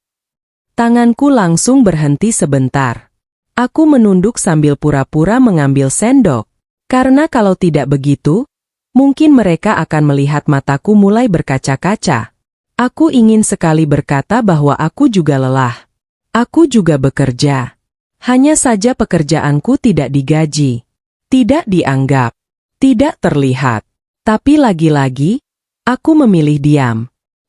Tanganku langsung berhenti sebentar. Aku menunduk sambil pura-pura mengambil sendok. Karena kalau tidak begitu, mungkin mereka akan melihat mataku mulai berkaca-kaca. Aku ingin sekali berkata bahwa aku juga lelah. Aku juga bekerja. Hanya saja pekerjaanku tidak digaji. Tidak dianggap. Tidak terlihat. Tapi lagi-lagi, aku memilih diam.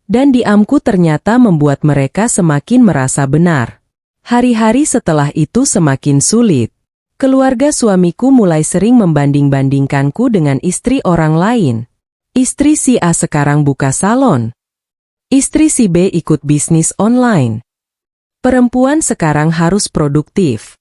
Dan diamku ternyata membuat mereka semakin merasa benar. Hari-hari setelah itu semakin sulit. Keluarga suamiku mulai sering membanding-bandingkanku dengan istri orang lain. Istri si A sekarang buka salon. Istri si B ikut bisnis online. Perempuan sekarang harus produktif.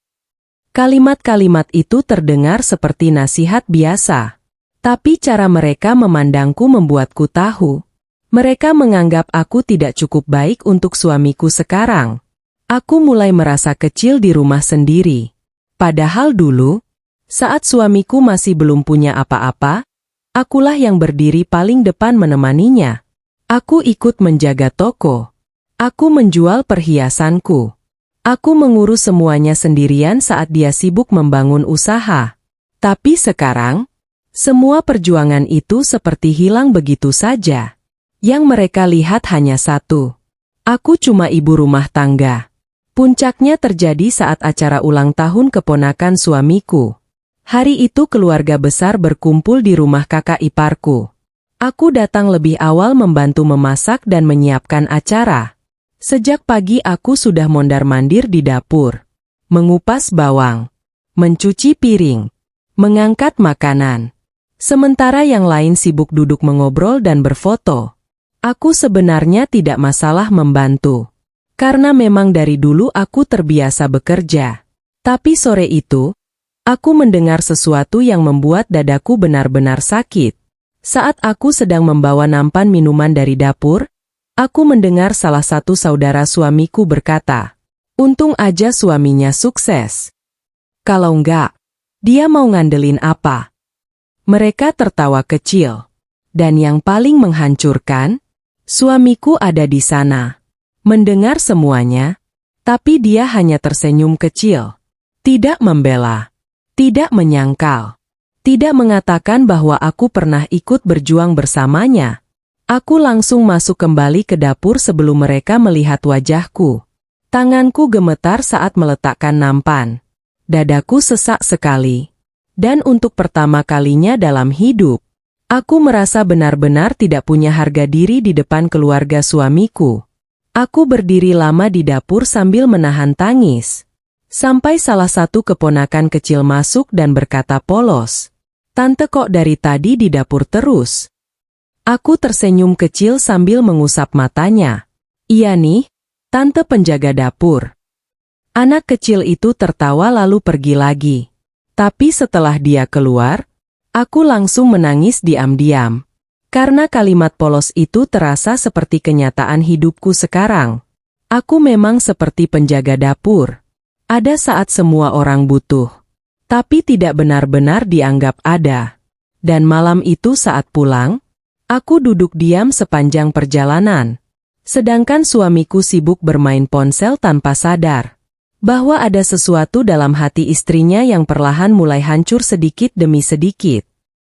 Kalimat-kalimat itu terdengar seperti nasihat biasa. Tapi cara mereka memandangku membuatku tahu. Mereka menganggap aku tidak cukup baik untuk suamiku sekarang. Aku mulai merasa kecil di rumah sendiri. Padahal dulu, saat suamiku masih belum punya apa-apa, akulah yang berdiri paling depan menemaninya. Aku ikut menjaga toko. Aku menjual perhiasanku. Aku mengurus semuanya sendirian saat dia sibuk membangun usaha. Tapi sekarang, semua perjuangan itu seperti hilang begitu saja. Yang mereka lihat hanya satu. Aku cuma ibu rumah tangga. Puncaknya terjadi saat acara ulang tahun keponakan suamiku. Hari itu keluarga besar berkumpul di rumah kakak iparku. Aku datang lebih awal membantu memasak dan menyiapkan acara. Sejak pagi aku sudah mondar-mandir di dapur. Mengupas bawang. Mencuci piring. Mengangkat makanan. Sementara yang lain sibuk duduk mengobrol dan berfoto. Aku sebenarnya tidak masalah membantu. Karena memang dari dulu aku terbiasa bekerja. Tapi sore itu, aku mendengar sesuatu yang membuat dadaku benar-benar sakit. Saat aku sedang membawa nampan minuman dari dapur, aku mendengar salah satu saudara suamiku berkata, untung aja suaminya sukses. Kalau enggak, dia mau ngandelin apa? Mereka tertawa kecil. Dan yang paling menghancurkan, suamiku ada di sana. Mendengar semuanya, tapi dia hanya tersenyum kecil. Tidak membela. Tidak menyangkal. Tidak mengatakan bahwa aku pernah ikut berjuang bersamanya. Aku langsung masuk kembali ke dapur sebelum mereka melihat wajahku. Tanganku gemetar saat meletakkan nampan. Dadaku sesak sekali. Dan untuk pertama kalinya dalam hidup, aku merasa benar-benar tidak punya harga diri di depan keluarga suamiku. Aku berdiri lama di dapur sambil menahan tangis. Sampai salah satu keponakan kecil masuk dan berkata polos, "Tante kok dari tadi di dapur terus?" Aku tersenyum kecil sambil mengusap matanya. "Iya nih, tante penjaga dapur." Anak kecil itu tertawa lalu pergi lagi. Tapi setelah dia keluar, aku langsung menangis diam-diam. Karena kalimat polos itu terasa seperti kenyataan hidupku sekarang. Aku memang seperti penjaga dapur. Ada saat semua orang butuh, tapi tidak benar-benar dianggap ada. Dan malam itu saat pulang, aku duduk diam sepanjang perjalanan. Sedangkan suamiku sibuk bermain ponsel tanpa sadar bahwa ada sesuatu dalam hati istrinya yang perlahan mulai hancur sedikit demi sedikit.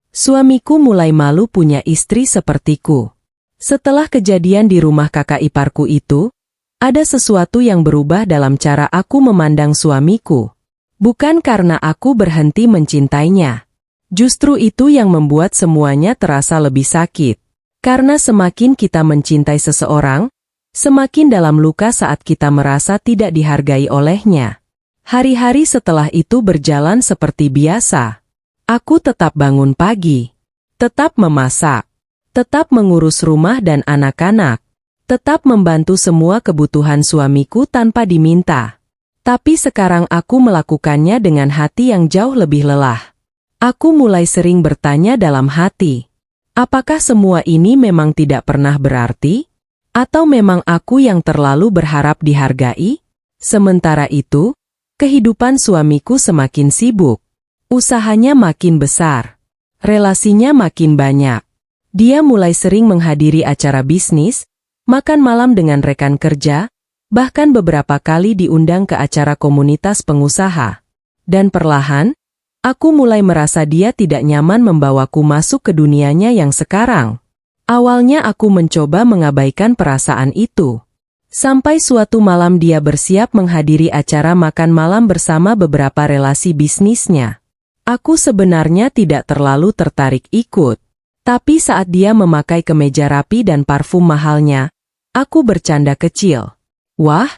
Suamiku mulai malu punya istri sepertiku. Setelah kejadian di rumah kakak iparku itu, ada sesuatu yang berubah dalam cara aku memandang suamiku. Bukan karena aku berhenti mencintainya. Justru itu yang membuat semuanya terasa lebih sakit. Karena semakin kita mencintai seseorang, semakin dalam luka saat kita merasa tidak dihargai olehnya. Hari-hari setelah itu berjalan seperti biasa. Aku tetap bangun pagi, tetap memasak, tetap mengurus rumah dan anak-anak, tetap membantu semua kebutuhan suamiku tanpa diminta. Tapi sekarang aku melakukannya dengan hati yang jauh lebih lelah. Aku mulai sering bertanya dalam hati, apakah semua ini memang tidak pernah berarti? Atau memang aku yang terlalu berharap dihargai? Sementara itu, kehidupan suamiku semakin sibuk. Usahanya makin besar. Relasinya makin banyak. Dia mulai sering menghadiri acara bisnis, makan malam dengan rekan kerja, bahkan beberapa kali diundang ke acara komunitas pengusaha. Dan perlahan, aku mulai merasa dia tidak nyaman membawaku masuk ke dunianya yang sekarang. Awalnya aku mencoba mengabaikan perasaan itu. Sampai suatu malam dia bersiap menghadiri acara makan malam bersama beberapa relasi bisnisnya. Aku sebenarnya tidak terlalu tertarik ikut. Tapi saat dia memakai kemeja rapi dan parfum mahalnya, aku bercanda kecil. Wah,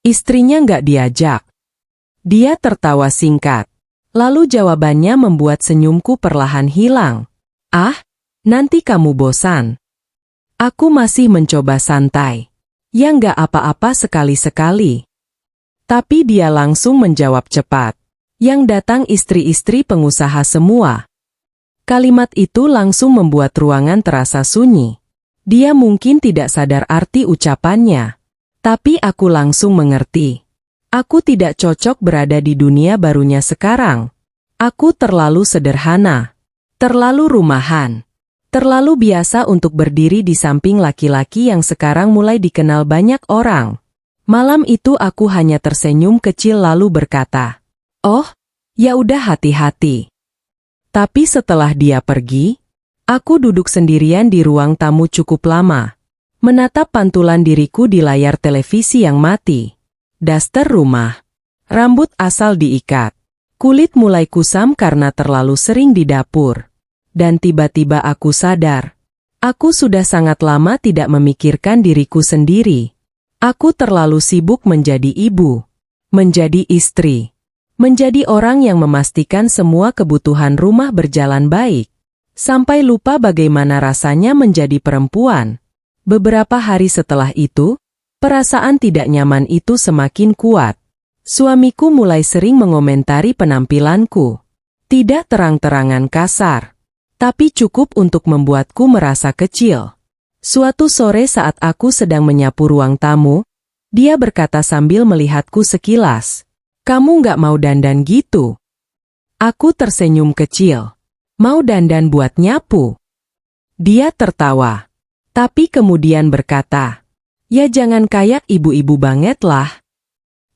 istrinya nggak diajak. Dia tertawa singkat. Lalu jawabannya membuat senyumku perlahan hilang. Ah, nanti kamu bosan. Aku masih mencoba santai. Ya nggak apa-apa sekali-sekali. Tapi dia langsung menjawab cepat. Yang datang istri-istri pengusaha semua. Kalimat itu langsung membuat ruangan terasa sunyi. Dia mungkin tidak sadar arti ucapannya. Tapi aku langsung mengerti. Aku tidak cocok berada di dunia barunya sekarang. Aku terlalu sederhana. Terlalu rumahan. Terlalu biasa untuk berdiri di samping laki-laki yang sekarang mulai dikenal banyak orang. Malam itu aku hanya tersenyum kecil lalu berkata, "Oh, ya udah hati-hati." Tapi setelah dia pergi, aku duduk sendirian di ruang tamu cukup lama, menatap pantulan diriku di layar televisi yang mati. Daster rumah. Rambut asal diikat. Kulit mulai kusam karena terlalu sering di dapur. Dan tiba-tiba aku sadar. Aku sudah sangat lama tidak memikirkan diriku sendiri. Aku terlalu sibuk menjadi ibu. Menjadi istri. Menjadi orang yang memastikan semua kebutuhan rumah berjalan baik. Sampai lupa bagaimana rasanya menjadi perempuan. Beberapa hari setelah itu, perasaan tidak nyaman itu semakin kuat. Suamiku mulai sering mengomentari penampilanku. Tidak terang-terangan kasar, tapi cukup untuk membuatku merasa kecil. Suatu sore saat aku sedang menyapu ruang tamu, dia berkata sambil melihatku sekilas, "Kamu nggak mau dandan gitu?" Aku tersenyum kecil. "Mau dandan buat nyapu?" Dia tertawa. Tapi kemudian berkata, "Ya jangan kayak ibu-ibu banget lah."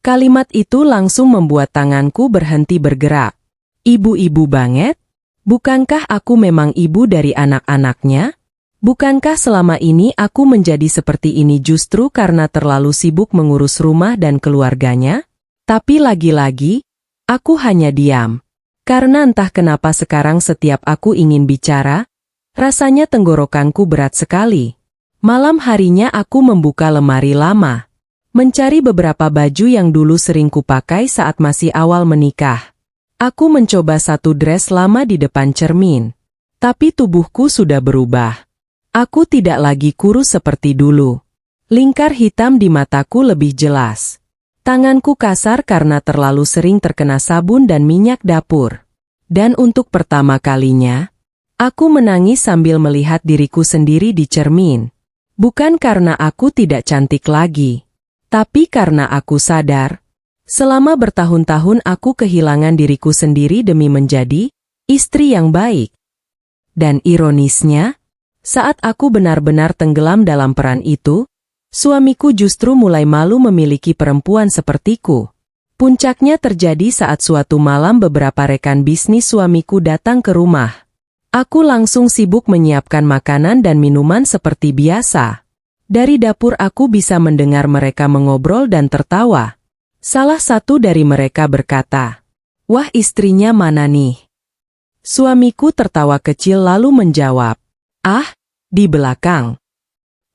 Kalimat itu langsung membuat tanganku berhenti bergerak. Ibu-ibu banget? Bukankah aku memang ibu dari anak-anaknya? Bukankah selama ini aku menjadi seperti ini justru karena terlalu sibuk mengurus rumah dan keluarganya? Tapi lagi-lagi, aku hanya diam. Karena entah kenapa sekarang setiap aku ingin bicara, rasanya tenggorokanku berat sekali. Malam harinya aku membuka lemari lama, mencari beberapa baju yang dulu sering kupakai saat masih awal menikah. Aku mencoba satu dress lama di depan cermin. Tapi tubuhku sudah berubah. Aku tidak lagi kurus seperti dulu. Lingkar hitam di mataku lebih jelas. Tanganku kasar karena terlalu sering terkena sabun dan minyak dapur. Dan untuk pertama kalinya, aku menangis sambil melihat diriku sendiri di cermin. Bukan karena aku tidak cantik lagi, tapi karena aku sadar, selama bertahun-tahun aku kehilangan diriku sendiri demi menjadi istri yang baik. Dan ironisnya, saat aku benar-benar tenggelam dalam peran itu, suamiku justru mulai malu memiliki perempuan sepertiku. Puncaknya terjadi saat suatu malam beberapa rekan bisnis suamiku datang ke rumah. Aku langsung sibuk menyiapkan makanan dan minuman seperti biasa. Dari dapur aku bisa mendengar mereka mengobrol dan tertawa. Salah satu dari mereka berkata, "Wah, istrinya mana nih?" Suamiku tertawa kecil lalu menjawab, "Ah, di belakang.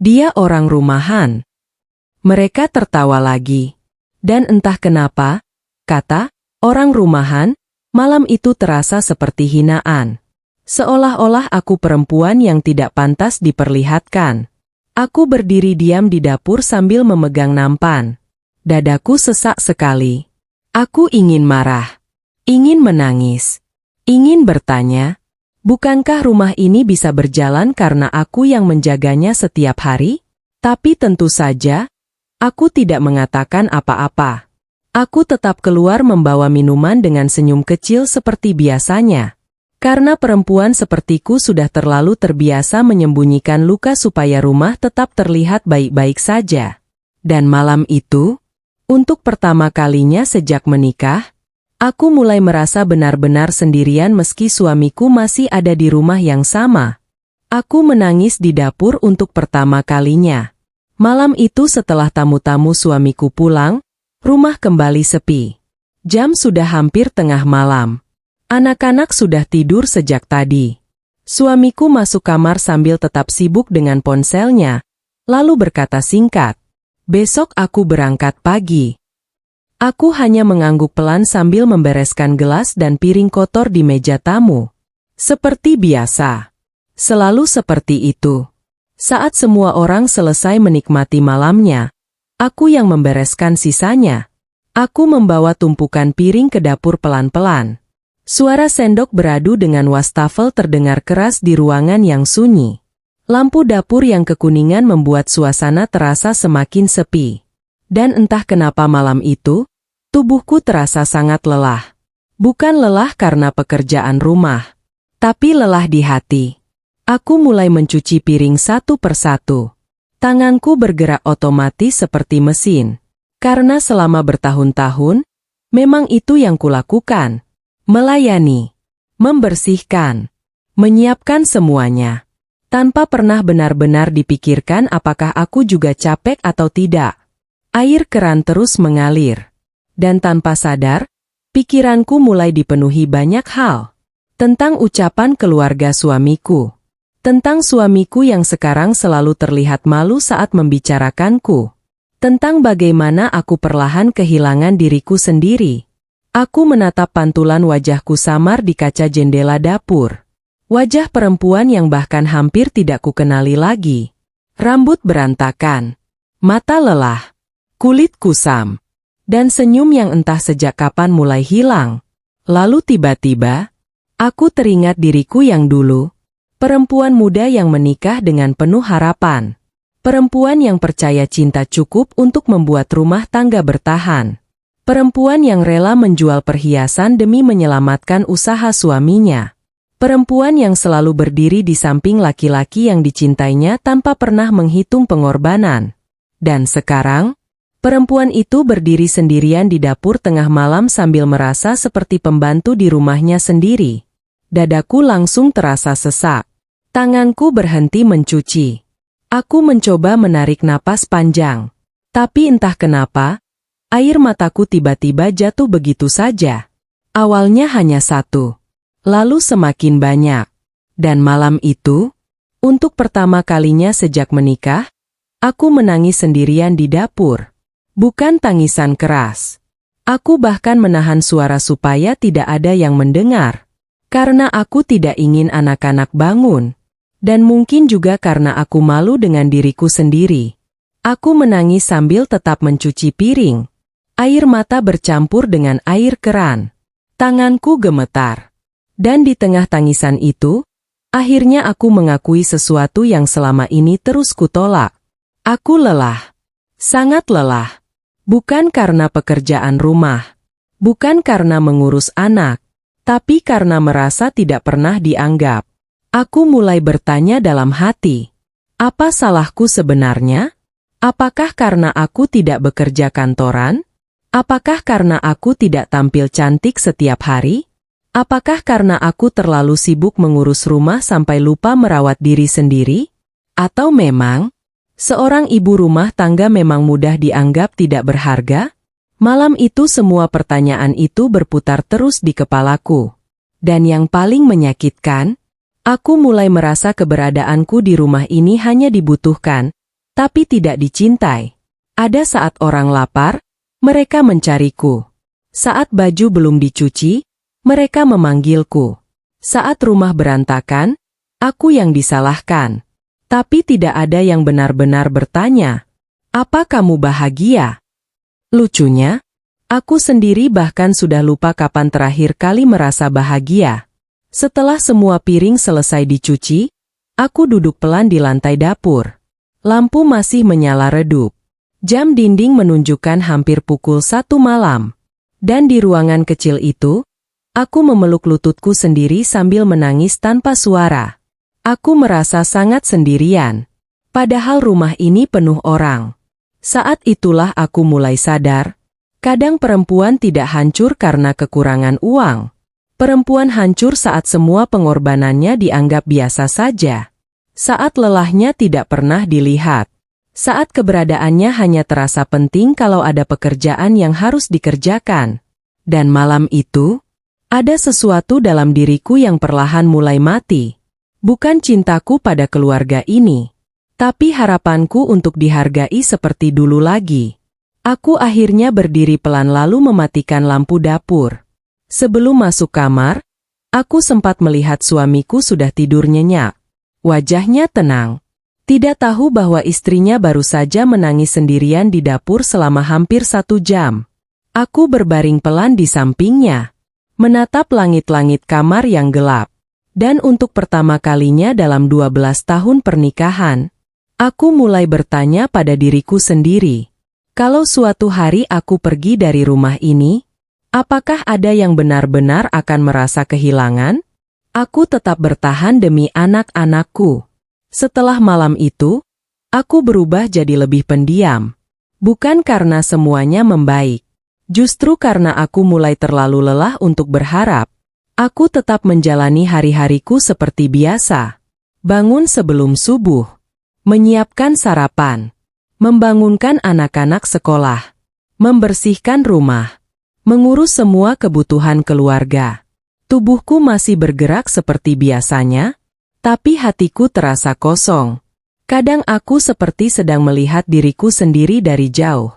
Dia orang rumahan." Mereka tertawa lagi. Dan entah kenapa, kata "orang rumahan" malam itu terasa seperti hinaan. Seolah-olah aku perempuan yang tidak pantas diperlihatkan. Aku berdiri diam di dapur sambil memegang nampan. Dadaku sesak sekali. Aku ingin marah, ingin menangis, ingin bertanya, bukankah rumah ini bisa berjalan karena aku yang menjaganya setiap hari? Tapi tentu saja, aku tidak mengatakan apa-apa. Aku tetap keluar membawa minuman dengan senyum kecil seperti biasanya. Karena perempuan sepertiku sudah terlalu terbiasa menyembunyikan luka supaya rumah tetap terlihat baik-baik saja. Dan malam itu, untuk pertama kalinya sejak menikah, aku mulai merasa benar-benar sendirian meski suamiku masih ada di rumah yang sama. Aku menangis di dapur untuk pertama kalinya. Malam itu setelah tamu-tamu suamiku pulang, rumah kembali sepi. Jam sudah hampir tengah malam. Anak-anak sudah tidur sejak tadi. Suamiku masuk kamar sambil tetap sibuk dengan ponselnya, lalu berkata singkat, "Besok aku berangkat pagi." Aku hanya mengangguk pelan sambil membereskan gelas dan piring kotor di meja tamu. Seperti biasa. Selalu seperti itu. Saat semua orang selesai menikmati malamnya, aku yang membereskan sisanya. Aku membawa tumpukan piring ke dapur pelan-pelan. Suara sendok beradu dengan wastafel terdengar keras di ruangan yang sunyi. Lampu dapur yang kekuningan membuat suasana terasa semakin sepi. Dan entah kenapa malam itu, tubuhku terasa sangat lelah. Bukan lelah karena pekerjaan rumah, tapi lelah di hati. Aku mulai mencuci piring satu persatu. Tanganku bergerak otomatis seperti mesin. Karena selama bertahun-tahun, memang itu yang kulakukan. Melayani, membersihkan, menyiapkan semuanya. Tanpa pernah benar-benar dipikirkan apakah aku juga capek atau tidak. Air keran terus mengalir. Dan tanpa sadar, pikiranku mulai dipenuhi banyak hal. Tentang ucapan keluarga suamiku. Tentang suamiku yang sekarang selalu terlihat malu saat membicarakanku. Tentang bagaimana aku perlahan kehilangan diriku sendiri. Aku menatap pantulan wajahku samar di kaca jendela dapur. Wajah perempuan yang bahkan hampir tidak kukenali lagi. Rambut berantakan. Mata lelah. Kulit kusam. Dan senyum yang entah sejak kapan mulai hilang. Lalu tiba-tiba, aku teringat diriku yang dulu. Perempuan muda yang menikah dengan penuh harapan. Perempuan yang percaya cinta cukup untuk membuat rumah tangga bertahan. Perempuan yang rela menjual perhiasan demi menyelamatkan usaha suaminya. Perempuan yang selalu berdiri di samping laki-laki yang dicintainya tanpa pernah menghitung pengorbanan. Dan sekarang, perempuan itu berdiri sendirian di dapur tengah malam sambil merasa seperti pembantu di rumahnya sendiri. Dadaku langsung terasa sesak. Tanganku berhenti mencuci. Aku mencoba menarik napas panjang. Tapi entah kenapa, air mataku tiba-tiba jatuh begitu saja. Awalnya hanya satu. Lalu semakin banyak. Dan malam itu, untuk pertama kalinya sejak menikah, aku menangis sendirian di dapur. Bukan tangisan keras. Aku bahkan menahan suara supaya tidak ada yang mendengar. Karena aku tidak ingin anak-anak bangun. Dan mungkin juga karena aku malu dengan diriku sendiri. Aku menangis sambil tetap mencuci piring. Air mata bercampur dengan air keran. Tanganku gemetar. Dan di tengah tangisan itu, akhirnya aku mengakui sesuatu yang selama ini terus kutolak. Aku lelah. Sangat lelah. Bukan karena pekerjaan rumah. Bukan karena mengurus anak. Tapi karena merasa tidak pernah dianggap. Aku mulai bertanya dalam hati. Apa salahku sebenarnya? Apakah karena aku tidak bekerja kantoran? Apakah karena aku tidak tampil cantik setiap hari? Apakah karena aku terlalu sibuk mengurus rumah sampai lupa merawat diri sendiri? Atau memang, seorang ibu rumah tangga memang mudah dianggap tidak berharga? Malam itu semua pertanyaan itu berputar terus di kepalaku. Dan yang paling menyakitkan, aku mulai merasa keberadaanku di rumah ini hanya dibutuhkan, tapi tidak dicintai. Ada saat orang lapar, mereka mencariku. Saat baju belum dicuci, mereka memanggilku. Saat rumah berantakan, aku yang disalahkan. Tapi tidak ada yang benar-benar bertanya, "Apa kamu bahagia?" Lucunya, aku sendiri bahkan sudah lupa kapan terakhir kali merasa bahagia. Setelah semua piring selesai dicuci, aku duduk pelan di lantai dapur. Lampu masih menyala redup. Jam dinding menunjukkan hampir pukul 1 malam. Dan di ruangan kecil itu, aku memeluk lututku sendiri sambil menangis tanpa suara. Aku merasa sangat sendirian. Padahal rumah ini penuh orang. Saat itulah aku mulai sadar, kadang perempuan tidak hancur karena kekurangan uang. Perempuan hancur saat semua pengorbanannya dianggap biasa saja. Saat lelahnya tidak pernah dilihat. Saat keberadaannya hanya terasa penting kalau ada pekerjaan yang harus dikerjakan. Dan malam itu, ada sesuatu dalam diriku yang perlahan mulai mati. Bukan cintaku pada keluarga ini, tapi harapanku untuk dihargai seperti dulu lagi. Aku akhirnya berdiri pelan lalu mematikan lampu dapur. Sebelum masuk kamar, aku sempat melihat suamiku sudah tidur nyenyak. Wajahnya tenang. Tidak tahu bahwa istrinya baru saja menangis sendirian di dapur selama hampir 1 jam. Aku berbaring pelan di sampingnya, menatap langit-langit kamar yang gelap. Dan untuk pertama kalinya dalam 12 tahun pernikahan, aku mulai bertanya pada diriku sendiri. Kalau suatu hari aku pergi dari rumah ini, apakah ada yang benar-benar akan merasa kehilangan? Aku tetap bertahan demi anak-anakku. Setelah malam itu, aku berubah jadi lebih pendiam. Bukan karena semuanya membaik. Justru karena aku mulai terlalu lelah untuk berharap. Aku tetap menjalani hari-hariku seperti biasa. Bangun sebelum subuh. Menyiapkan sarapan. Membangunkan anak-anak sekolah. Membersihkan rumah. Mengurus semua kebutuhan keluarga. Tubuhku masih bergerak seperti biasanya, tapi hatiku terasa kosong. Kadang aku seperti sedang melihat diriku sendiri dari jauh.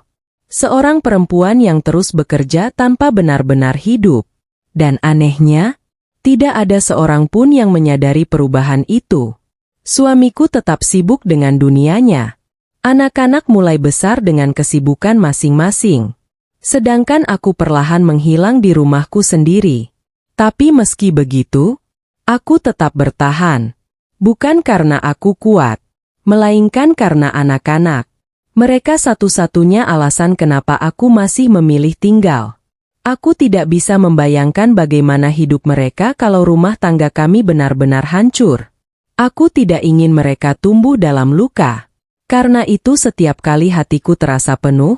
Seorang perempuan yang terus bekerja tanpa benar-benar hidup. Dan anehnya, tidak ada seorang pun yang menyadari perubahan itu. Suamiku tetap sibuk dengan dunianya. Anak-anak mulai besar dengan kesibukan masing-masing. Sedangkan aku perlahan menghilang di rumahku sendiri. Tapi meski begitu, aku tetap bertahan. Bukan karena aku kuat, melainkan karena anak-anak. Mereka satu-satunya alasan kenapa aku masih memilih tinggal. Aku tidak bisa membayangkan bagaimana hidup mereka kalau rumah tangga kami benar-benar hancur. Aku tidak ingin mereka tumbuh dalam luka. Karena itu setiap kali hatiku terasa penuh,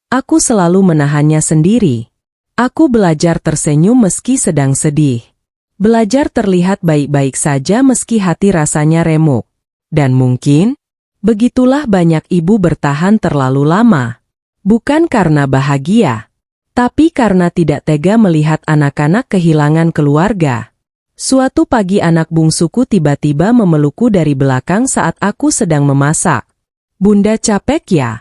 aku selalu menahannya sendiri. Aku belajar tersenyum meski sedang sedih. Belajar terlihat baik-baik saja meski hati rasanya remuk. Dan mungkin, begitulah banyak ibu bertahan terlalu lama. Bukan karena bahagia, tapi karena tidak tega melihat anak-anak kehilangan keluarga. Suatu pagi anak bungsuku tiba-tiba memelukku dari belakang saat aku sedang memasak. "Bunda capek ya?"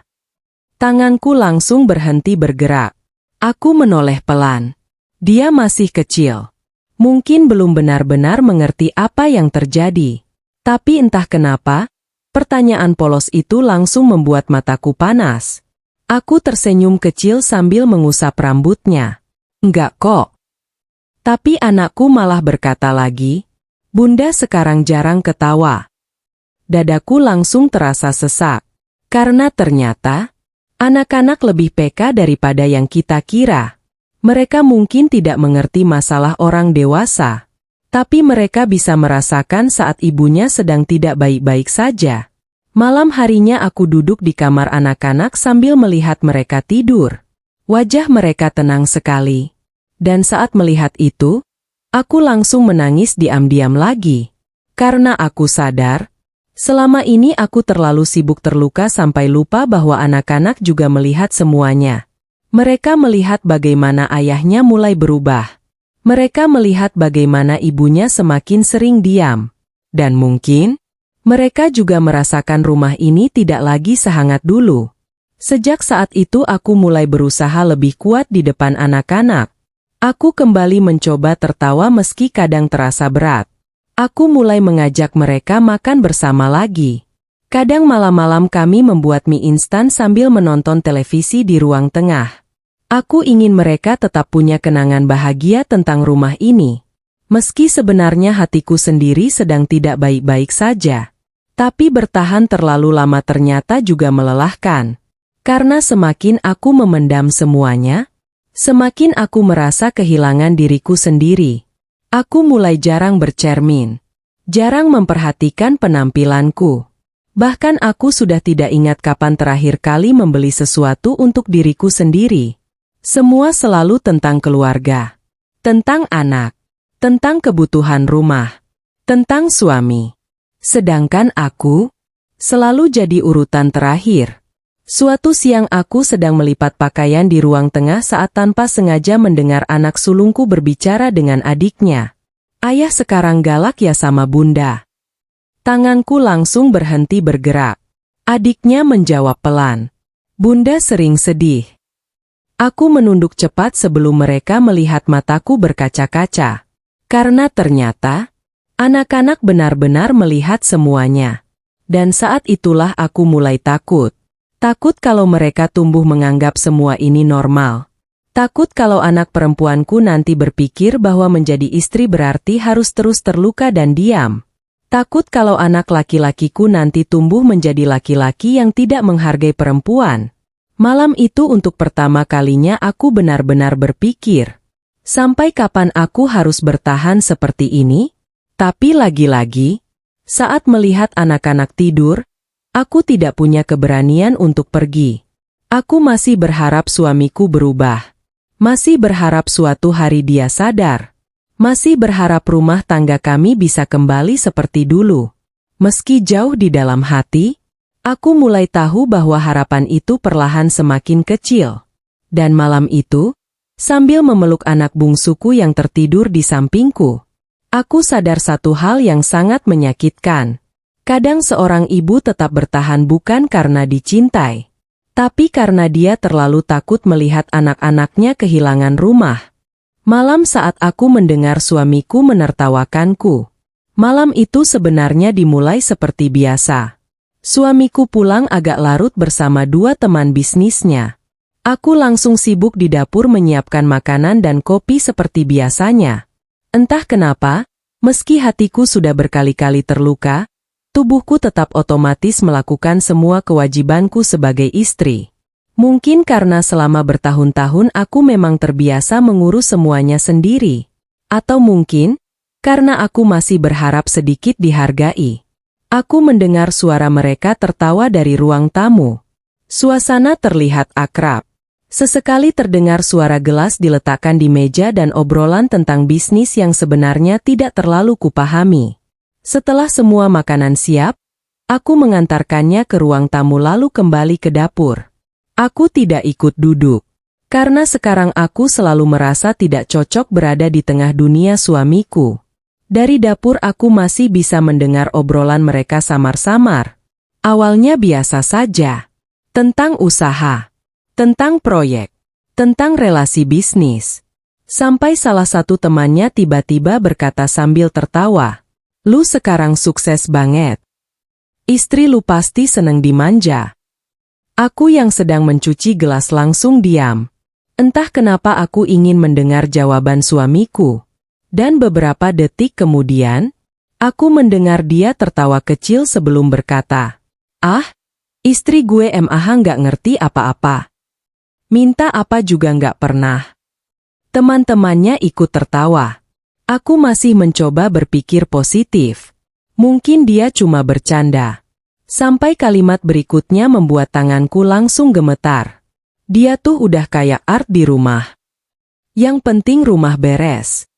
Tanganku langsung berhenti bergerak. Aku menoleh pelan. Dia masih kecil. Mungkin belum benar-benar mengerti apa yang terjadi. Tapi entah kenapa, pertanyaan polos itu langsung membuat mataku panas. Aku tersenyum kecil sambil mengusap rambutnya. Enggak kok. Tapi anakku malah berkata lagi, Bunda sekarang jarang ketawa. Dadaku langsung terasa sesak. Karena ternyata, anak-anak lebih peka daripada yang kita kira. Mereka mungkin tidak mengerti masalah orang dewasa. Tapi mereka bisa merasakan saat ibunya sedang tidak baik-baik saja. Malam harinya aku duduk di kamar anak-anak sambil melihat mereka tidur. Wajah mereka tenang sekali. Dan saat melihat itu, aku langsung menangis diam-diam lagi. Karena aku sadar, selama ini aku terlalu sibuk terluka sampai lupa bahwa anak-anak juga melihat semuanya. Mereka melihat bagaimana ayahnya mulai berubah. Mereka melihat bagaimana ibunya semakin sering diam. Dan mungkin, mereka juga merasakan rumah ini tidak lagi sehangat dulu. Sejak saat itu aku mulai berusaha lebih kuat di depan anak-anak. Aku kembali mencoba tertawa meski kadang terasa berat. Aku mulai mengajak mereka makan bersama lagi. Kadang malam-malam kami membuat mie instan sambil menonton televisi di ruang tengah. Aku ingin mereka tetap punya kenangan bahagia tentang rumah ini. Meski sebenarnya hatiku sendiri sedang tidak baik-baik saja. Tapi bertahan terlalu lama ternyata juga melelahkan. Karena semakin aku memendam semuanya, semakin aku merasa kehilangan diriku sendiri. Aku mulai jarang bercermin. Jarang memperhatikan penampilanku. Bahkan aku sudah tidak ingat kapan terakhir kali membeli sesuatu untuk diriku sendiri. Semua selalu tentang keluarga. Tentang anak. Tentang kebutuhan rumah. Tentang suami. Sedangkan aku selalu jadi urutan terakhir. Suatu siang aku sedang melipat pakaian di ruang tengah saat tanpa sengaja mendengar anak sulungku berbicara dengan adiknya. Ayah sekarang galak ya sama bunda. Tanganku langsung berhenti bergerak. Adiknya menjawab pelan. Bunda sering sedih. Aku menunduk cepat sebelum mereka melihat mataku berkaca-kaca. Karena ternyata, anak-anak benar-benar melihat semuanya. Dan saat itulah aku mulai takut. Takut kalau mereka tumbuh menganggap semua ini normal. Takut kalau anak perempuanku nanti berpikir bahwa menjadi istri berarti harus terus terluka dan diam. Takut kalau anak laki-lakiku nanti tumbuh menjadi laki-laki yang tidak menghargai perempuan. Malam itu untuk pertama kalinya aku benar-benar berpikir, sampai kapan aku harus bertahan seperti ini? Tapi lagi-lagi, saat melihat anak-anak tidur, aku tidak punya keberanian untuk pergi. Aku masih berharap suamiku berubah. Masih berharap suatu hari dia sadar. Masih berharap rumah tangga kami bisa kembali seperti dulu. Meski jauh di dalam hati, aku mulai tahu bahwa harapan itu perlahan semakin kecil. Dan malam itu, sambil memeluk anak bungsuku yang tertidur di sampingku, aku sadar satu hal yang sangat menyakitkan. Kadang seorang ibu tetap bertahan bukan karena dicintai, tapi karena dia terlalu takut melihat anak-anaknya kehilangan rumah. Malam saat aku mendengar suamiku menertawakanku, malam itu sebenarnya dimulai seperti biasa. Suamiku pulang agak larut bersama dua teman bisnisnya. Aku langsung sibuk di dapur menyiapkan makanan dan kopi seperti biasanya. Entah kenapa, meski hatiku sudah berkali-kali terluka, tubuhku tetap otomatis melakukan semua kewajibanku sebagai istri. Mungkin karena selama bertahun-tahun aku memang terbiasa mengurus semuanya sendiri. Atau mungkin, karena aku masih berharap sedikit dihargai. Aku mendengar suara mereka tertawa dari ruang tamu. Suasana terlihat akrab. Sesekali terdengar suara gelas diletakkan di meja dan obrolan tentang bisnis yang sebenarnya tidak terlalu kupahami. Setelah semua makanan siap, aku mengantarkannya ke ruang tamu lalu kembali ke dapur. Aku tidak ikut duduk. Karena sekarang aku selalu merasa tidak cocok berada di tengah dunia suamiku. Dari dapur aku masih bisa mendengar obrolan mereka samar-samar. Awalnya biasa saja. Tentang usaha. Tentang proyek, tentang relasi bisnis. Sampai salah satu temannya tiba-tiba berkata sambil tertawa, "Lu sekarang sukses banget. Istri lu pasti seneng dimanja." Aku yang sedang mencuci gelas langsung diam. Entah kenapa aku ingin mendengar jawaban suamiku. Dan beberapa detik kemudian, aku mendengar dia tertawa kecil sebelum berkata, "Ah, istri gue mah nggak ngerti apa-apa. Minta apa juga nggak pernah." Teman-temannya ikut tertawa. Aku masih mencoba berpikir positif. Mungkin dia cuma bercanda. Sampai kalimat berikutnya membuat tanganku langsung gemetar. Dia tuh udah kayak Art di rumah. Yang penting rumah beres.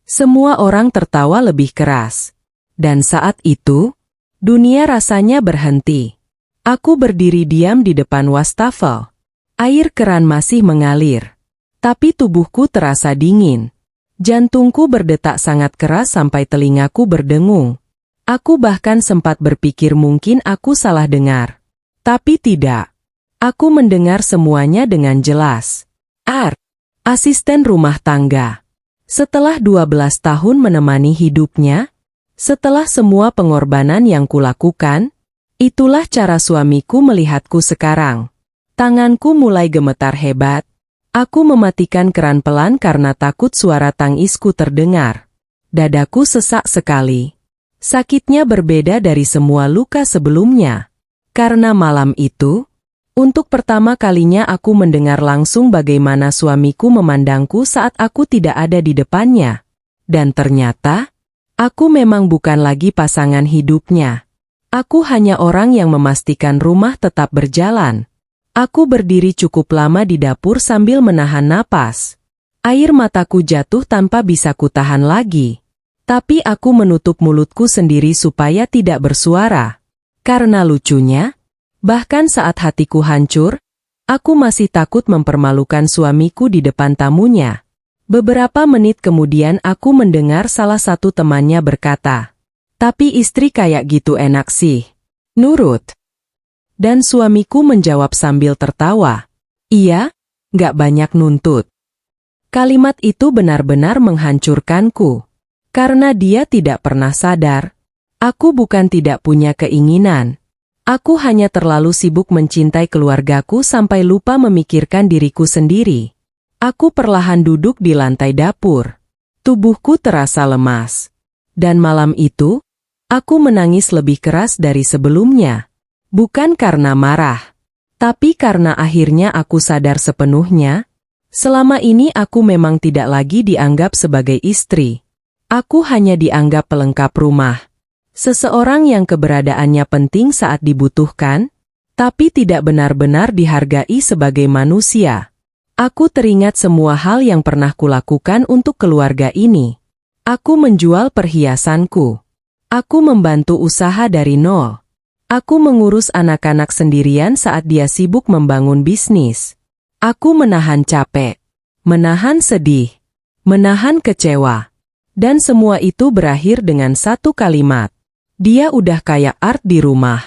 Semua orang tertawa lebih keras. Dan saat itu, dunia rasanya berhenti. Aku berdiri diam di depan wastafel. Air keran masih mengalir. Tapi tubuhku terasa dingin. Jantungku berdetak sangat keras sampai telingaku berdengung. Aku bahkan sempat berpikir mungkin aku salah dengar. Tapi tidak. Aku mendengar semuanya dengan jelas. Art, asisten rumah tangga. Setelah 12 tahun menemani hidupnya, setelah semua pengorbanan yang kulakukan, itulah cara suamiku melihatku sekarang. Tanganku mulai gemetar hebat. Aku mematikan keran pelan karena takut suara tangisku terdengar. Dadaku sesak sekali. Sakitnya berbeda dari semua luka sebelumnya. Karena malam itu, untuk pertama kalinya aku mendengar langsung bagaimana suamiku memandangku saat aku tidak ada di depannya. Dan ternyata, aku memang bukan lagi pasangan hidupnya. Aku hanya orang yang memastikan rumah tetap berjalan. Aku berdiri cukup lama di dapur sambil menahan napas. Air mataku jatuh tanpa bisa kutahan lagi. Tapi aku menutup mulutku sendiri supaya tidak bersuara. Karena lucunya, bahkan saat hatiku hancur, aku masih takut mempermalukan suamiku di depan tamunya. Beberapa menit kemudian aku mendengar salah satu temannya berkata, "Tapi istri kayak gitu enak sih. Nurut." Dan suamiku menjawab sambil tertawa, "Iya, nggak banyak nuntut." Kalimat itu benar-benar menghancurkanku. Karena dia tidak pernah sadar, aku bukan tidak punya keinginan. Aku hanya terlalu sibuk mencintai keluargaku sampai lupa memikirkan diriku sendiri. Aku perlahan duduk di lantai dapur. Tubuhku terasa lemas. Dan malam itu, aku menangis lebih keras dari sebelumnya. Bukan karena marah, tapi karena akhirnya aku sadar sepenuhnya, selama ini aku memang tidak lagi dianggap sebagai istri. Aku hanya dianggap pelengkap rumah. Seseorang yang keberadaannya penting saat dibutuhkan, tapi tidak benar-benar dihargai sebagai manusia. Aku teringat semua hal yang pernah kulakukan untuk keluarga ini. Aku menjual perhiasanku. Aku membantu usaha dari nol. Aku mengurus anak-anak sendirian saat dia sibuk membangun bisnis. Aku menahan capek, menahan sedih, menahan kecewa. Dan semua itu berakhir dengan satu kalimat. Dia udah kayak Art di rumah.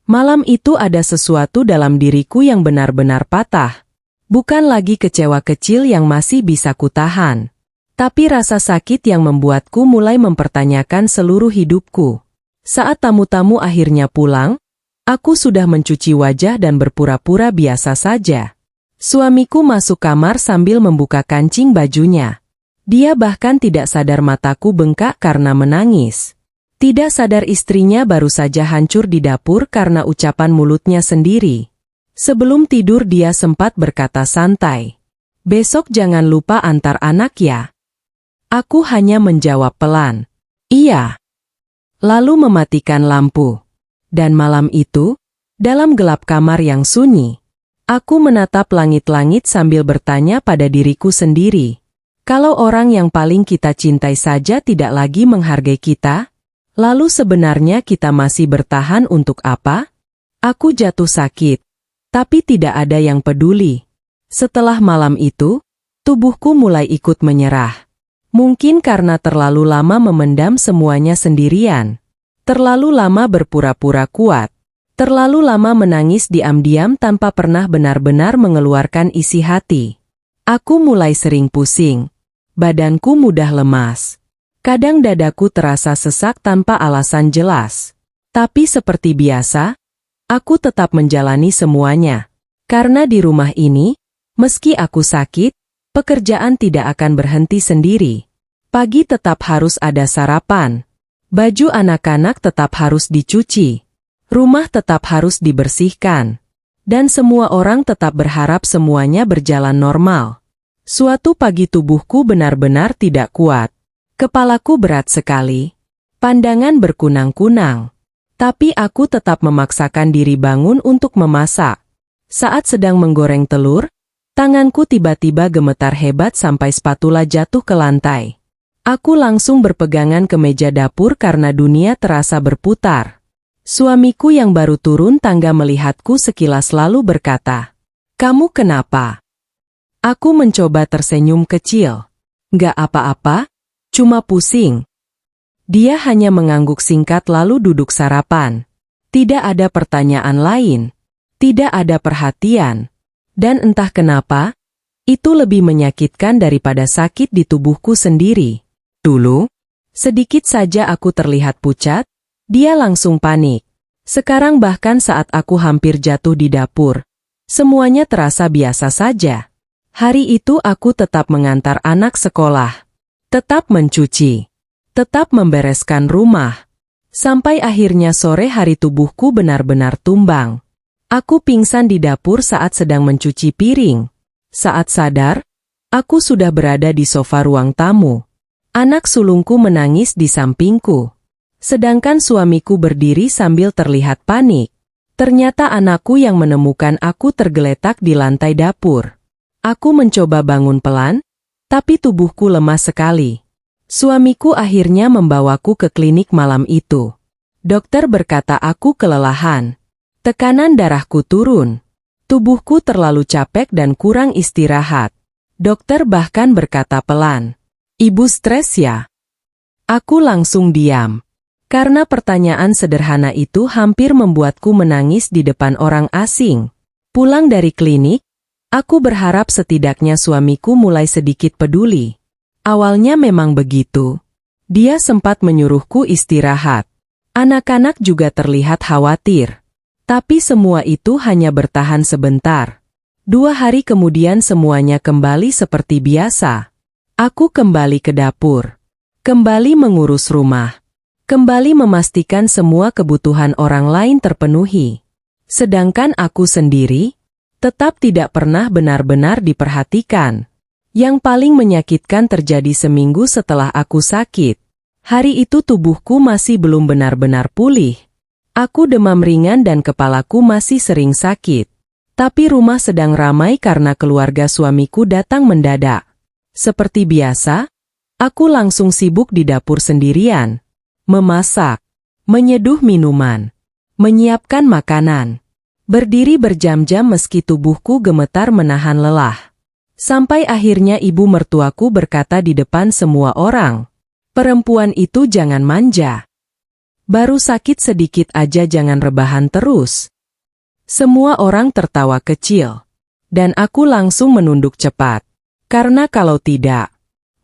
Malam itu ada sesuatu dalam diriku yang benar-benar patah. Bukan lagi kecewa kecil yang masih bisa kutahan. Tapi rasa sakit yang membuatku mulai mempertanyakan seluruh hidupku. Saat tamu-tamu akhirnya pulang, aku sudah mencuci wajah dan berpura-pura biasa saja. Suamiku masuk kamar sambil membuka kancing bajunya. Dia bahkan tidak sadar mataku bengkak karena menangis. Tidak sadar istrinya baru saja hancur di dapur karena ucapan mulutnya sendiri. Sebelum tidur dia sempat berkata santai, "Besok jangan lupa antar anak ya." Aku hanya menjawab pelan, "Iya." Lalu mematikan lampu. Dan malam itu, dalam gelap kamar yang sunyi, aku menatap langit-langit sambil bertanya pada diriku sendiri. Kalau orang yang paling kita cintai saja tidak lagi menghargai kita, lalu sebenarnya kita masih bertahan untuk apa? Aku jatuh sakit, tapi tidak ada yang peduli. Setelah malam itu, tubuhku mulai ikut menyerah. Mungkin karena terlalu lama memendam semuanya sendirian. Terlalu lama berpura-pura kuat. Terlalu lama menangis diam-diam tanpa pernah benar-benar mengeluarkan isi hati. Aku mulai sering pusing. Badanku mudah lemas. Kadang dadaku terasa sesak tanpa alasan jelas. Tapi seperti biasa, Aku tetap menjalani semuanya. Karena di rumah ini, meski aku sakit, pekerjaan tidak akan berhenti sendiri. Pagi tetap harus ada sarapan. Baju anak-anak tetap harus dicuci. Rumah tetap harus dibersihkan. Dan semua orang tetap berharap semuanya berjalan normal. Suatu pagi tubuhku benar-benar tidak kuat. Kepalaku berat sekali. Pandangan berkunang-kunang. Tapi aku tetap memaksakan diri bangun untuk memasak. Saat sedang menggoreng telur, tanganku tiba-tiba gemetar hebat sampai spatula jatuh ke lantai. Aku langsung berpegangan ke meja dapur karena dunia terasa berputar. Suamiku yang baru turun tangga melihatku sekilas lalu berkata, "Kamu kenapa?" Aku mencoba tersenyum kecil. "Nggak apa-apa, cuma pusing." Dia hanya mengangguk singkat lalu duduk sarapan. Tidak ada pertanyaan lain. Tidak ada perhatian. Dan entah kenapa, itu lebih menyakitkan daripada sakit di tubuhku sendiri. Dulu, sedikit saja aku terlihat pucat, dia langsung panik. Sekarang bahkan saat aku hampir jatuh di dapur, semuanya terasa biasa saja. Hari itu aku tetap mengantar anak sekolah, tetap mencuci, tetap membereskan rumah. Sampai akhirnya sore hari tubuhku benar-benar tumbang. Aku pingsan di dapur saat sedang mencuci piring. Saat sadar, aku sudah berada di sofa ruang tamu. Anak sulungku menangis di sampingku. Sedangkan suamiku berdiri sambil terlihat panik. Ternyata anakku yang menemukan aku tergeletak di lantai dapur. Aku mencoba bangun pelan, tapi tubuhku lemas sekali. Suamiku akhirnya membawaku ke klinik malam itu. Dokter berkata aku kelelahan. Tekanan darahku turun. Tubuhku terlalu capek dan kurang istirahat. Dokter bahkan berkata pelan, "Ibu stres ya?" Aku langsung diam. Karena pertanyaan sederhana itu hampir membuatku menangis di depan orang asing. Pulang dari klinik, aku berharap setidaknya suamiku mulai sedikit peduli. Awalnya memang begitu. Dia sempat menyuruhku istirahat. Anak-anak juga terlihat khawatir. Tapi semua itu hanya bertahan sebentar. 2 hari kemudian semuanya kembali seperti biasa. Aku kembali ke dapur. Kembali mengurus rumah. Kembali memastikan semua kebutuhan orang lain terpenuhi. Sedangkan aku sendiri, tetap tidak pernah benar-benar diperhatikan. Yang paling menyakitkan terjadi seminggu setelah aku sakit. Hari itu tubuhku masih belum benar-benar pulih. Aku demam ringan dan kepalaku masih sering sakit. Tapi rumah sedang ramai karena keluarga suamiku datang mendadak. Seperti biasa, aku langsung sibuk di dapur sendirian. Memasak, menyeduh minuman, menyiapkan makanan. Berdiri berjam-jam meski tubuhku gemetar menahan lelah. Sampai akhirnya ibu mertuaku berkata di depan semua orang, "Perempuan itu jangan manja. Baru sakit sedikit aja jangan rebahan terus." Semua orang tertawa kecil. Dan aku langsung menunduk cepat. Karena kalau tidak,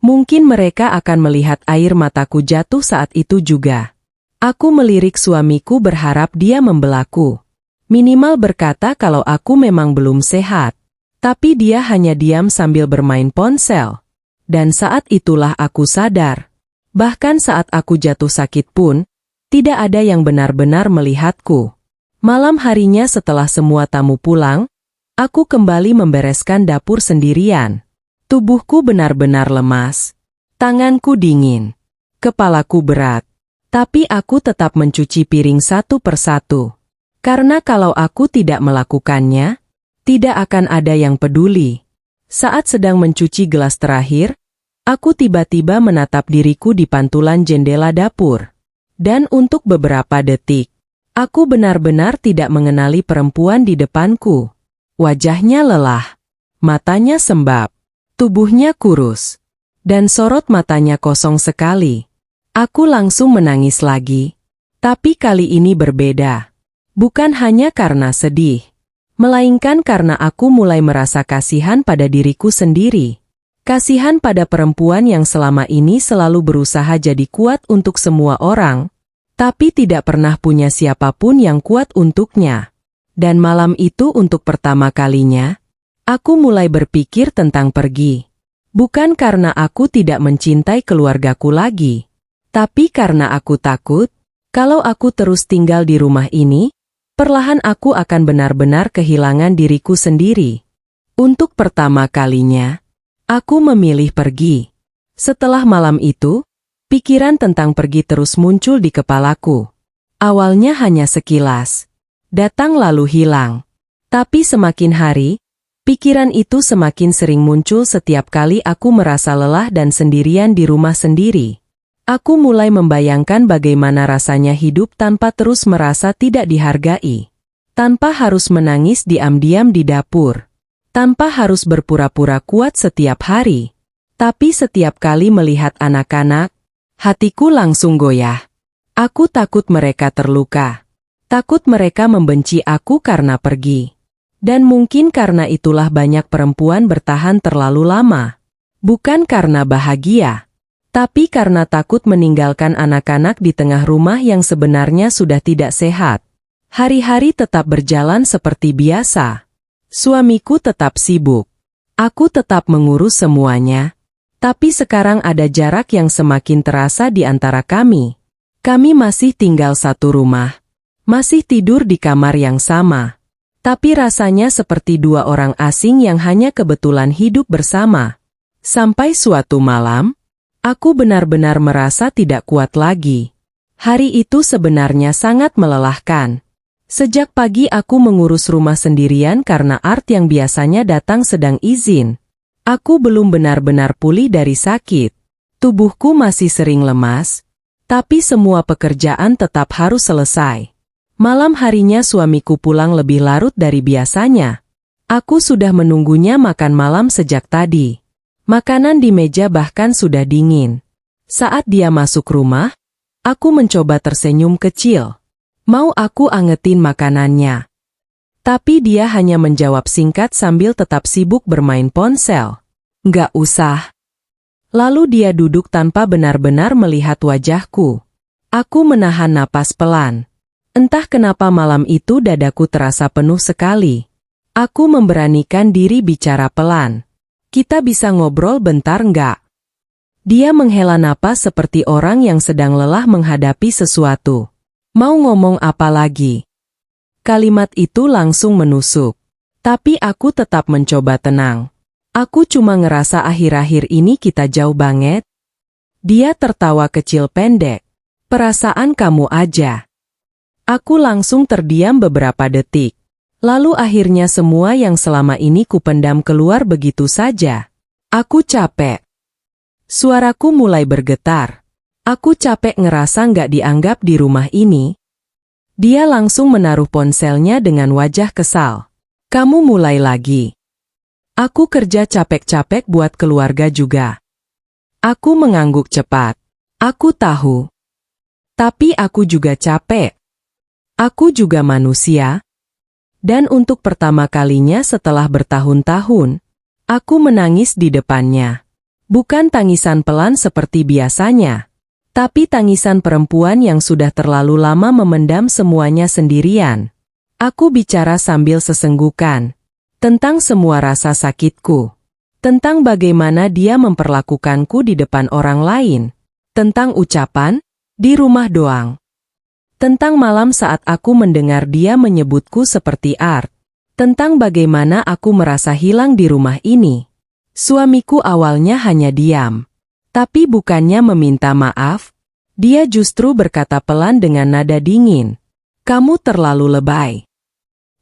mungkin mereka akan melihat air mataku jatuh saat itu juga. Aku melirik suamiku berharap dia membelaku. Minimal berkata kalau aku memang belum sehat. Tapi dia hanya diam sambil bermain ponsel. Dan saat itulah aku sadar. Bahkan saat aku jatuh sakit pun, tidak ada yang benar-benar melihatku. Malam harinya setelah semua tamu pulang, aku kembali membereskan dapur sendirian. Tubuhku benar-benar lemas. Tanganku dingin. Kepalaku berat. Tapi aku tetap mencuci piring satu persatu. Karena kalau aku tidak melakukannya, tidak akan ada yang peduli. Saat sedang mencuci gelas terakhir, aku tiba-tiba menatap diriku di pantulan jendela dapur. Dan untuk beberapa detik, aku benar-benar tidak mengenali perempuan di depanku. Wajahnya lelah. Matanya sembab. Tubuhnya kurus, dan sorot matanya kosong sekali. Aku langsung menangis lagi. Tapi kali ini berbeda. Bukan hanya karena sedih, melainkan karena aku mulai merasa kasihan pada diriku sendiri. Kasihan pada perempuan yang selama ini selalu berusaha jadi kuat untuk semua orang, tapi tidak pernah punya siapapun yang kuat untuknya. Dan malam itu untuk pertama kalinya, aku mulai berpikir tentang pergi. Bukan karena aku tidak mencintai keluargaku lagi, tapi karena aku takut, kalau aku terus tinggal di rumah ini, perlahan aku akan benar-benar kehilangan diriku sendiri. Untuk pertama kalinya, aku memilih pergi. Setelah malam itu, pikiran tentang pergi terus muncul di kepalaku. Awalnya hanya sekilas, datang lalu hilang. Tapi semakin hari, pikiran itu semakin sering muncul setiap kali aku merasa lelah dan sendirian di rumah sendiri. Aku mulai membayangkan bagaimana rasanya hidup tanpa terus merasa tidak dihargai. Tanpa harus menangis diam-diam di dapur. Tanpa harus berpura-pura kuat setiap hari. Tapi setiap kali melihat anak-anak, hatiku langsung goyah. Aku takut mereka terluka. Takut mereka membenci aku karena pergi. Dan mungkin karena itulah banyak perempuan bertahan terlalu lama. Bukan karena bahagia, tapi karena takut meninggalkan anak-anak di tengah rumah yang sebenarnya sudah tidak sehat. Hari-hari tetap berjalan seperti biasa. Suamiku tetap sibuk. Aku tetap mengurus semuanya. Tapi sekarang ada jarak yang semakin terasa di antara kami. Kami masih tinggal satu rumah. Masih tidur di kamar yang sama. Tapi rasanya seperti dua orang asing yang hanya kebetulan hidup bersama. Sampai suatu malam, aku benar-benar merasa tidak kuat lagi. Hari itu sebenarnya sangat melelahkan. Sejak pagi aku mengurus rumah sendirian karena Art yang biasanya datang sedang izin. Aku belum benar-benar pulih dari sakit. Tubuhku masih sering lemas. Tapi semua pekerjaan tetap harus selesai. Malam harinya suamiku pulang lebih larut dari biasanya. Aku sudah menunggunya makan malam sejak tadi. Makanan di meja bahkan sudah dingin. Saat dia masuk rumah, aku mencoba tersenyum kecil. Mau aku angetin makanannya. Tapi dia hanya menjawab singkat sambil tetap sibuk bermain ponsel. Nggak usah. Lalu dia duduk tanpa benar-benar melihat wajahku. Aku menahan napas pelan. Entah kenapa malam itu dadaku terasa penuh sekali. Aku memberanikan diri bicara pelan. Kita bisa ngobrol bentar nggak? Dia menghela napas seperti orang yang sedang lelah menghadapi sesuatu. Mau ngomong apa lagi? Kalimat itu langsung menusuk. Tapi aku tetap mencoba tenang. Aku cuma ngerasa akhir-akhir ini kita jauh banget. Dia tertawa kecil pendek. Perasaan kamu aja. Aku langsung terdiam beberapa detik. Lalu akhirnya semua yang selama ini kupendam keluar begitu saja. Aku capek. Suaraku mulai bergetar. Aku capek ngerasa nggak dianggap di rumah ini. Dia langsung menaruh ponselnya dengan wajah kesal. Kamu mulai lagi. Aku kerja capek-capek buat keluarga juga. Aku mengangguk cepat. Aku tahu. Tapi aku juga capek. Aku juga manusia. Dan untuk pertama kalinya setelah bertahun-tahun, aku menangis di depannya. Bukan tangisan pelan seperti biasanya. Tapi tangisan perempuan yang sudah terlalu lama memendam semuanya sendirian. Aku bicara sambil sesenggukan. Tentang semua rasa sakitku. Tentang bagaimana dia memperlakukanku di depan orang lain. Tentang ucapan, di rumah doang. Tentang malam saat aku mendengar dia menyebutku seperti Art. Tentang bagaimana aku merasa hilang di rumah ini. Suamiku awalnya hanya diam. Tapi bukannya meminta maaf, dia justru berkata pelan dengan nada dingin. Kamu terlalu lebay.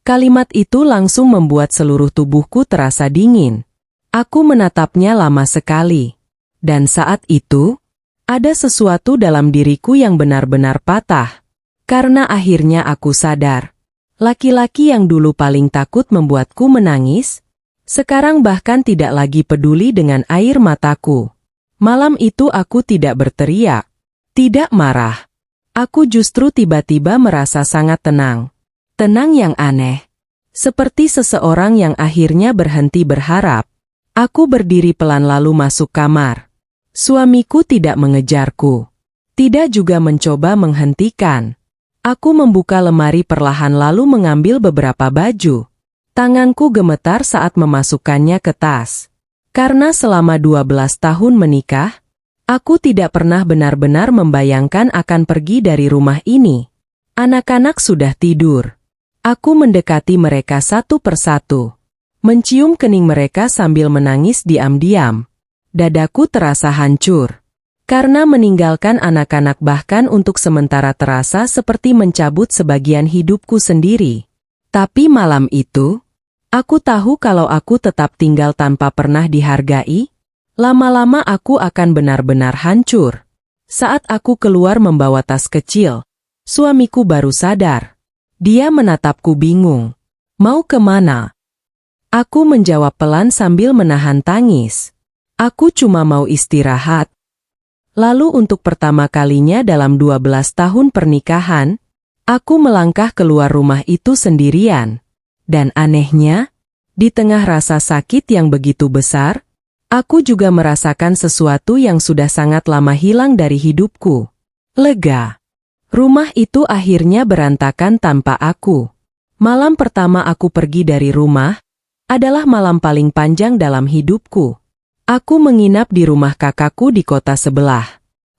Kalimat itu langsung membuat seluruh tubuhku terasa dingin. Aku menatapnya lama sekali. Dan saat itu, ada sesuatu dalam diriku yang benar-benar patah. Karena akhirnya aku sadar. Laki-laki yang dulu paling takut membuatku menangis, sekarang bahkan tidak lagi peduli dengan air mataku. Malam itu aku tidak berteriak, tidak marah. Aku justru tiba-tiba merasa sangat tenang. Tenang yang aneh. Seperti seseorang yang akhirnya berhenti berharap. Aku berdiri pelan lalu masuk kamar. Suamiku tidak mengejarku. Tidak juga mencoba menghentikan. Aku membuka lemari perlahan lalu mengambil beberapa baju. Tanganku gemetar saat memasukkannya ke tas. Karena selama 12 tahun menikah, aku tidak pernah benar-benar membayangkan akan pergi dari rumah ini. Anak-anak sudah tidur. Aku mendekati mereka satu persatu. Mencium kening mereka sambil menangis diam-diam. Dadaku terasa hancur. Karena meninggalkan anak-anak bahkan untuk sementara terasa seperti mencabut sebagian hidupku sendiri. Tapi malam itu, aku tahu kalau aku tetap tinggal tanpa pernah dihargai, lama-lama aku akan benar-benar hancur. Saat aku keluar membawa tas kecil, suamiku baru sadar. Dia menatapku bingung. Mau kemana? Aku menjawab pelan sambil menahan tangis. Aku cuma mau istirahat. Lalu untuk pertama kalinya dalam 12 tahun pernikahan, aku melangkah keluar rumah itu sendirian. Dan anehnya, di tengah rasa sakit yang begitu besar, aku juga merasakan sesuatu yang sudah sangat lama hilang dari hidupku. Lega. Rumah itu akhirnya berantakan tanpa aku. Malam pertama aku pergi dari rumah, adalah malam paling panjang dalam hidupku. Aku menginap di rumah kakakku di kota sebelah.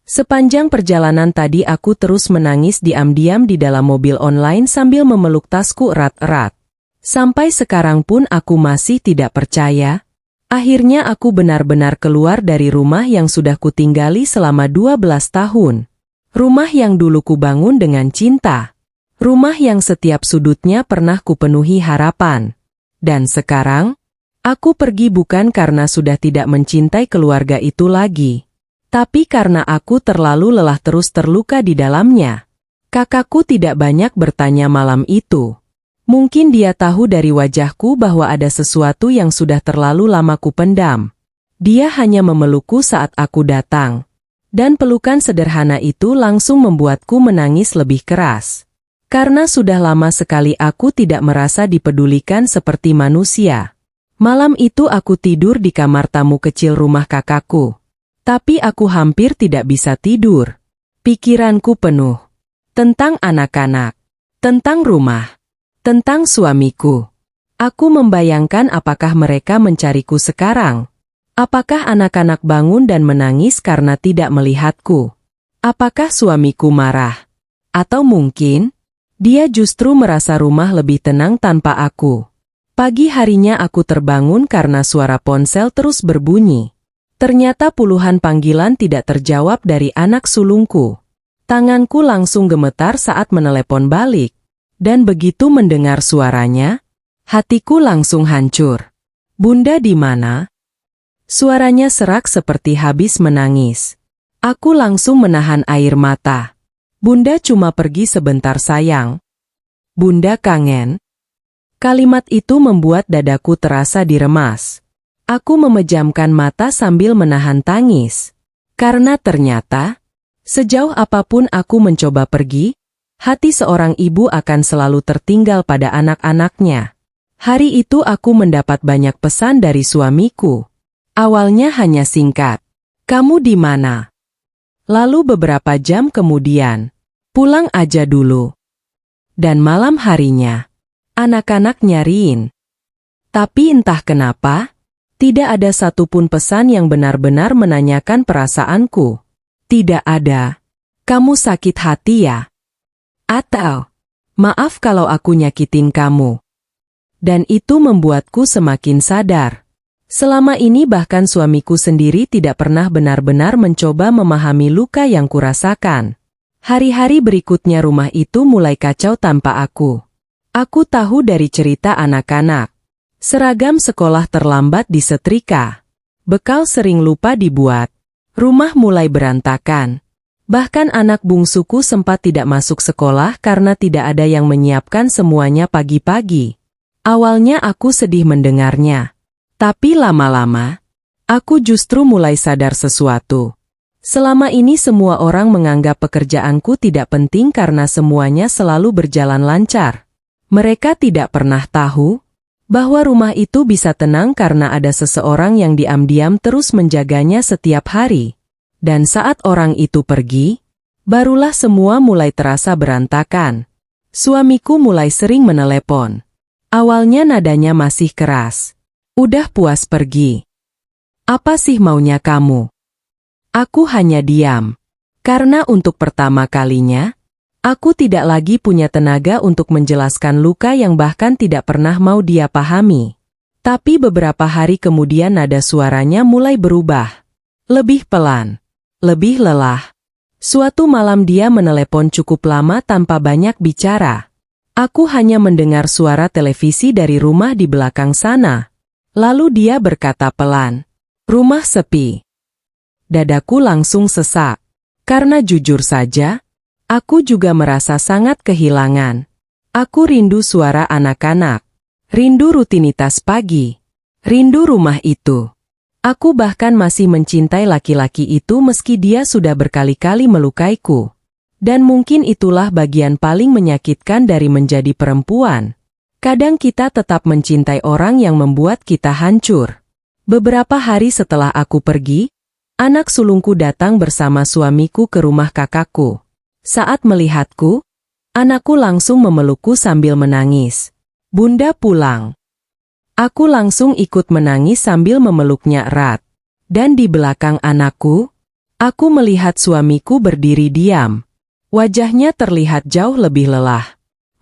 Sepanjang perjalanan tadi aku terus menangis diam-diam di dalam mobil online sambil memeluk tasku erat-erat. Sampai sekarang pun aku masih tidak percaya. Akhirnya aku benar-benar keluar dari rumah yang sudah kutinggali selama 12 tahun. Rumah yang dulu kubangun dengan cinta. Rumah yang setiap sudutnya pernah kupenuhi harapan. Dan sekarang, aku pergi bukan karena sudah tidak mencintai keluarga itu lagi, tapi karena aku terlalu lelah terus terluka di dalamnya. Kakakku tidak banyak bertanya malam itu. Mungkin dia tahu dari wajahku bahwa ada sesuatu yang sudah terlalu lama kupendam. Dia hanya memelukku saat aku datang. Dan pelukan sederhana itu langsung membuatku menangis lebih keras. Karena sudah lama sekali aku tidak merasa dipedulikan seperti manusia. Malam itu aku tidur di kamar tamu kecil rumah kakakku. Tapi aku hampir tidak bisa tidur. Pikiranku penuh. Tentang anak-anak. Tentang rumah. Tentang suamiku. Aku membayangkan apakah mereka mencariku sekarang. Apakah anak-anak bangun dan menangis karena tidak melihatku? Apakah suamiku marah? Atau mungkin, dia justru merasa rumah lebih tenang tanpa aku. Pagi harinya aku terbangun karena suara ponsel terus berbunyi. Ternyata puluhan panggilan tidak terjawab dari anak sulungku. Tanganku langsung gemetar saat menelepon balik. Dan begitu mendengar suaranya, hatiku langsung hancur. Bunda di mana? Suaranya serak seperti habis menangis. Aku langsung menahan air mata. Bunda cuma pergi sebentar sayang. Bunda kangen. Kalimat itu membuat dadaku terasa diremas. Aku memejamkan mata sambil menahan tangis. Karena ternyata, sejauh apapun aku mencoba pergi, hati seorang ibu akan selalu tertinggal pada anak-anaknya. Hari itu aku mendapat banyak pesan dari suamiku. Awalnya hanya singkat. Kamu di mana? Lalu beberapa jam kemudian, pulang aja dulu. Dan malam harinya, anak-anak nyariin. Tapi entah kenapa, tidak ada satupun pesan yang benar-benar menanyakan perasaanku. Tidak ada. Kamu sakit hati ya? Atau, maaf kalau aku nyakitin kamu. Dan itu membuatku semakin sadar. Selama ini bahkan suamiku sendiri tidak pernah benar-benar mencoba memahami luka yang kurasakan. Hari-hari berikutnya rumah itu mulai kacau tanpa aku. Aku tahu dari cerita anak-anak. Seragam sekolah terlambat disetrika. Bekal sering lupa dibuat. Rumah mulai berantakan. Bahkan anak bungsuku sempat tidak masuk sekolah karena tidak ada yang menyiapkan semuanya pagi-pagi. Awalnya aku sedih mendengarnya. Tapi lama-lama, aku justru mulai sadar sesuatu. Selama ini semua orang menganggap pekerjaanku tidak penting karena semuanya selalu berjalan lancar. Mereka tidak pernah tahu bahwa rumah itu bisa tenang karena ada seseorang yang diam-diam terus menjaganya setiap hari. Dan saat orang itu pergi, Barulah semua mulai terasa berantakan. Suamiku mulai sering menelepon. Awalnya nadanya masih keras. Udah puas pergi. Apa sih maunya kamu? Aku hanya diam. Karena untuk pertama kalinya, aku tidak lagi punya tenaga untuk menjelaskan luka yang bahkan tidak pernah mau dia pahami. Tapi beberapa hari kemudian nada suaranya mulai berubah. Lebih pelan. Lebih lelah. Suatu malam dia menelepon cukup lama tanpa banyak bicara. Aku hanya mendengar suara televisi dari rumah di belakang sana. Lalu dia berkata pelan, "Rumah sepi." Dadaku langsung sesak. Karena jujur saja, aku juga merasa sangat kehilangan. Aku rindu suara anak-anak. Rindu rutinitas pagi. Rindu rumah itu. Aku bahkan masih mencintai laki-laki itu meski dia sudah berkali-kali melukaiku. Dan mungkin itulah bagian paling menyakitkan dari menjadi perempuan. Kadang kita tetap mencintai orang yang membuat kita hancur. Beberapa hari setelah aku pergi, anak sulungku datang bersama suamiku ke rumah kakakku. Saat melihatku, anakku langsung memelukku sambil menangis. "Bunda pulang." Aku langsung ikut menangis sambil memeluknya erat. Dan di belakang anakku, aku melihat suamiku berdiri diam. Wajahnya terlihat jauh lebih lelah.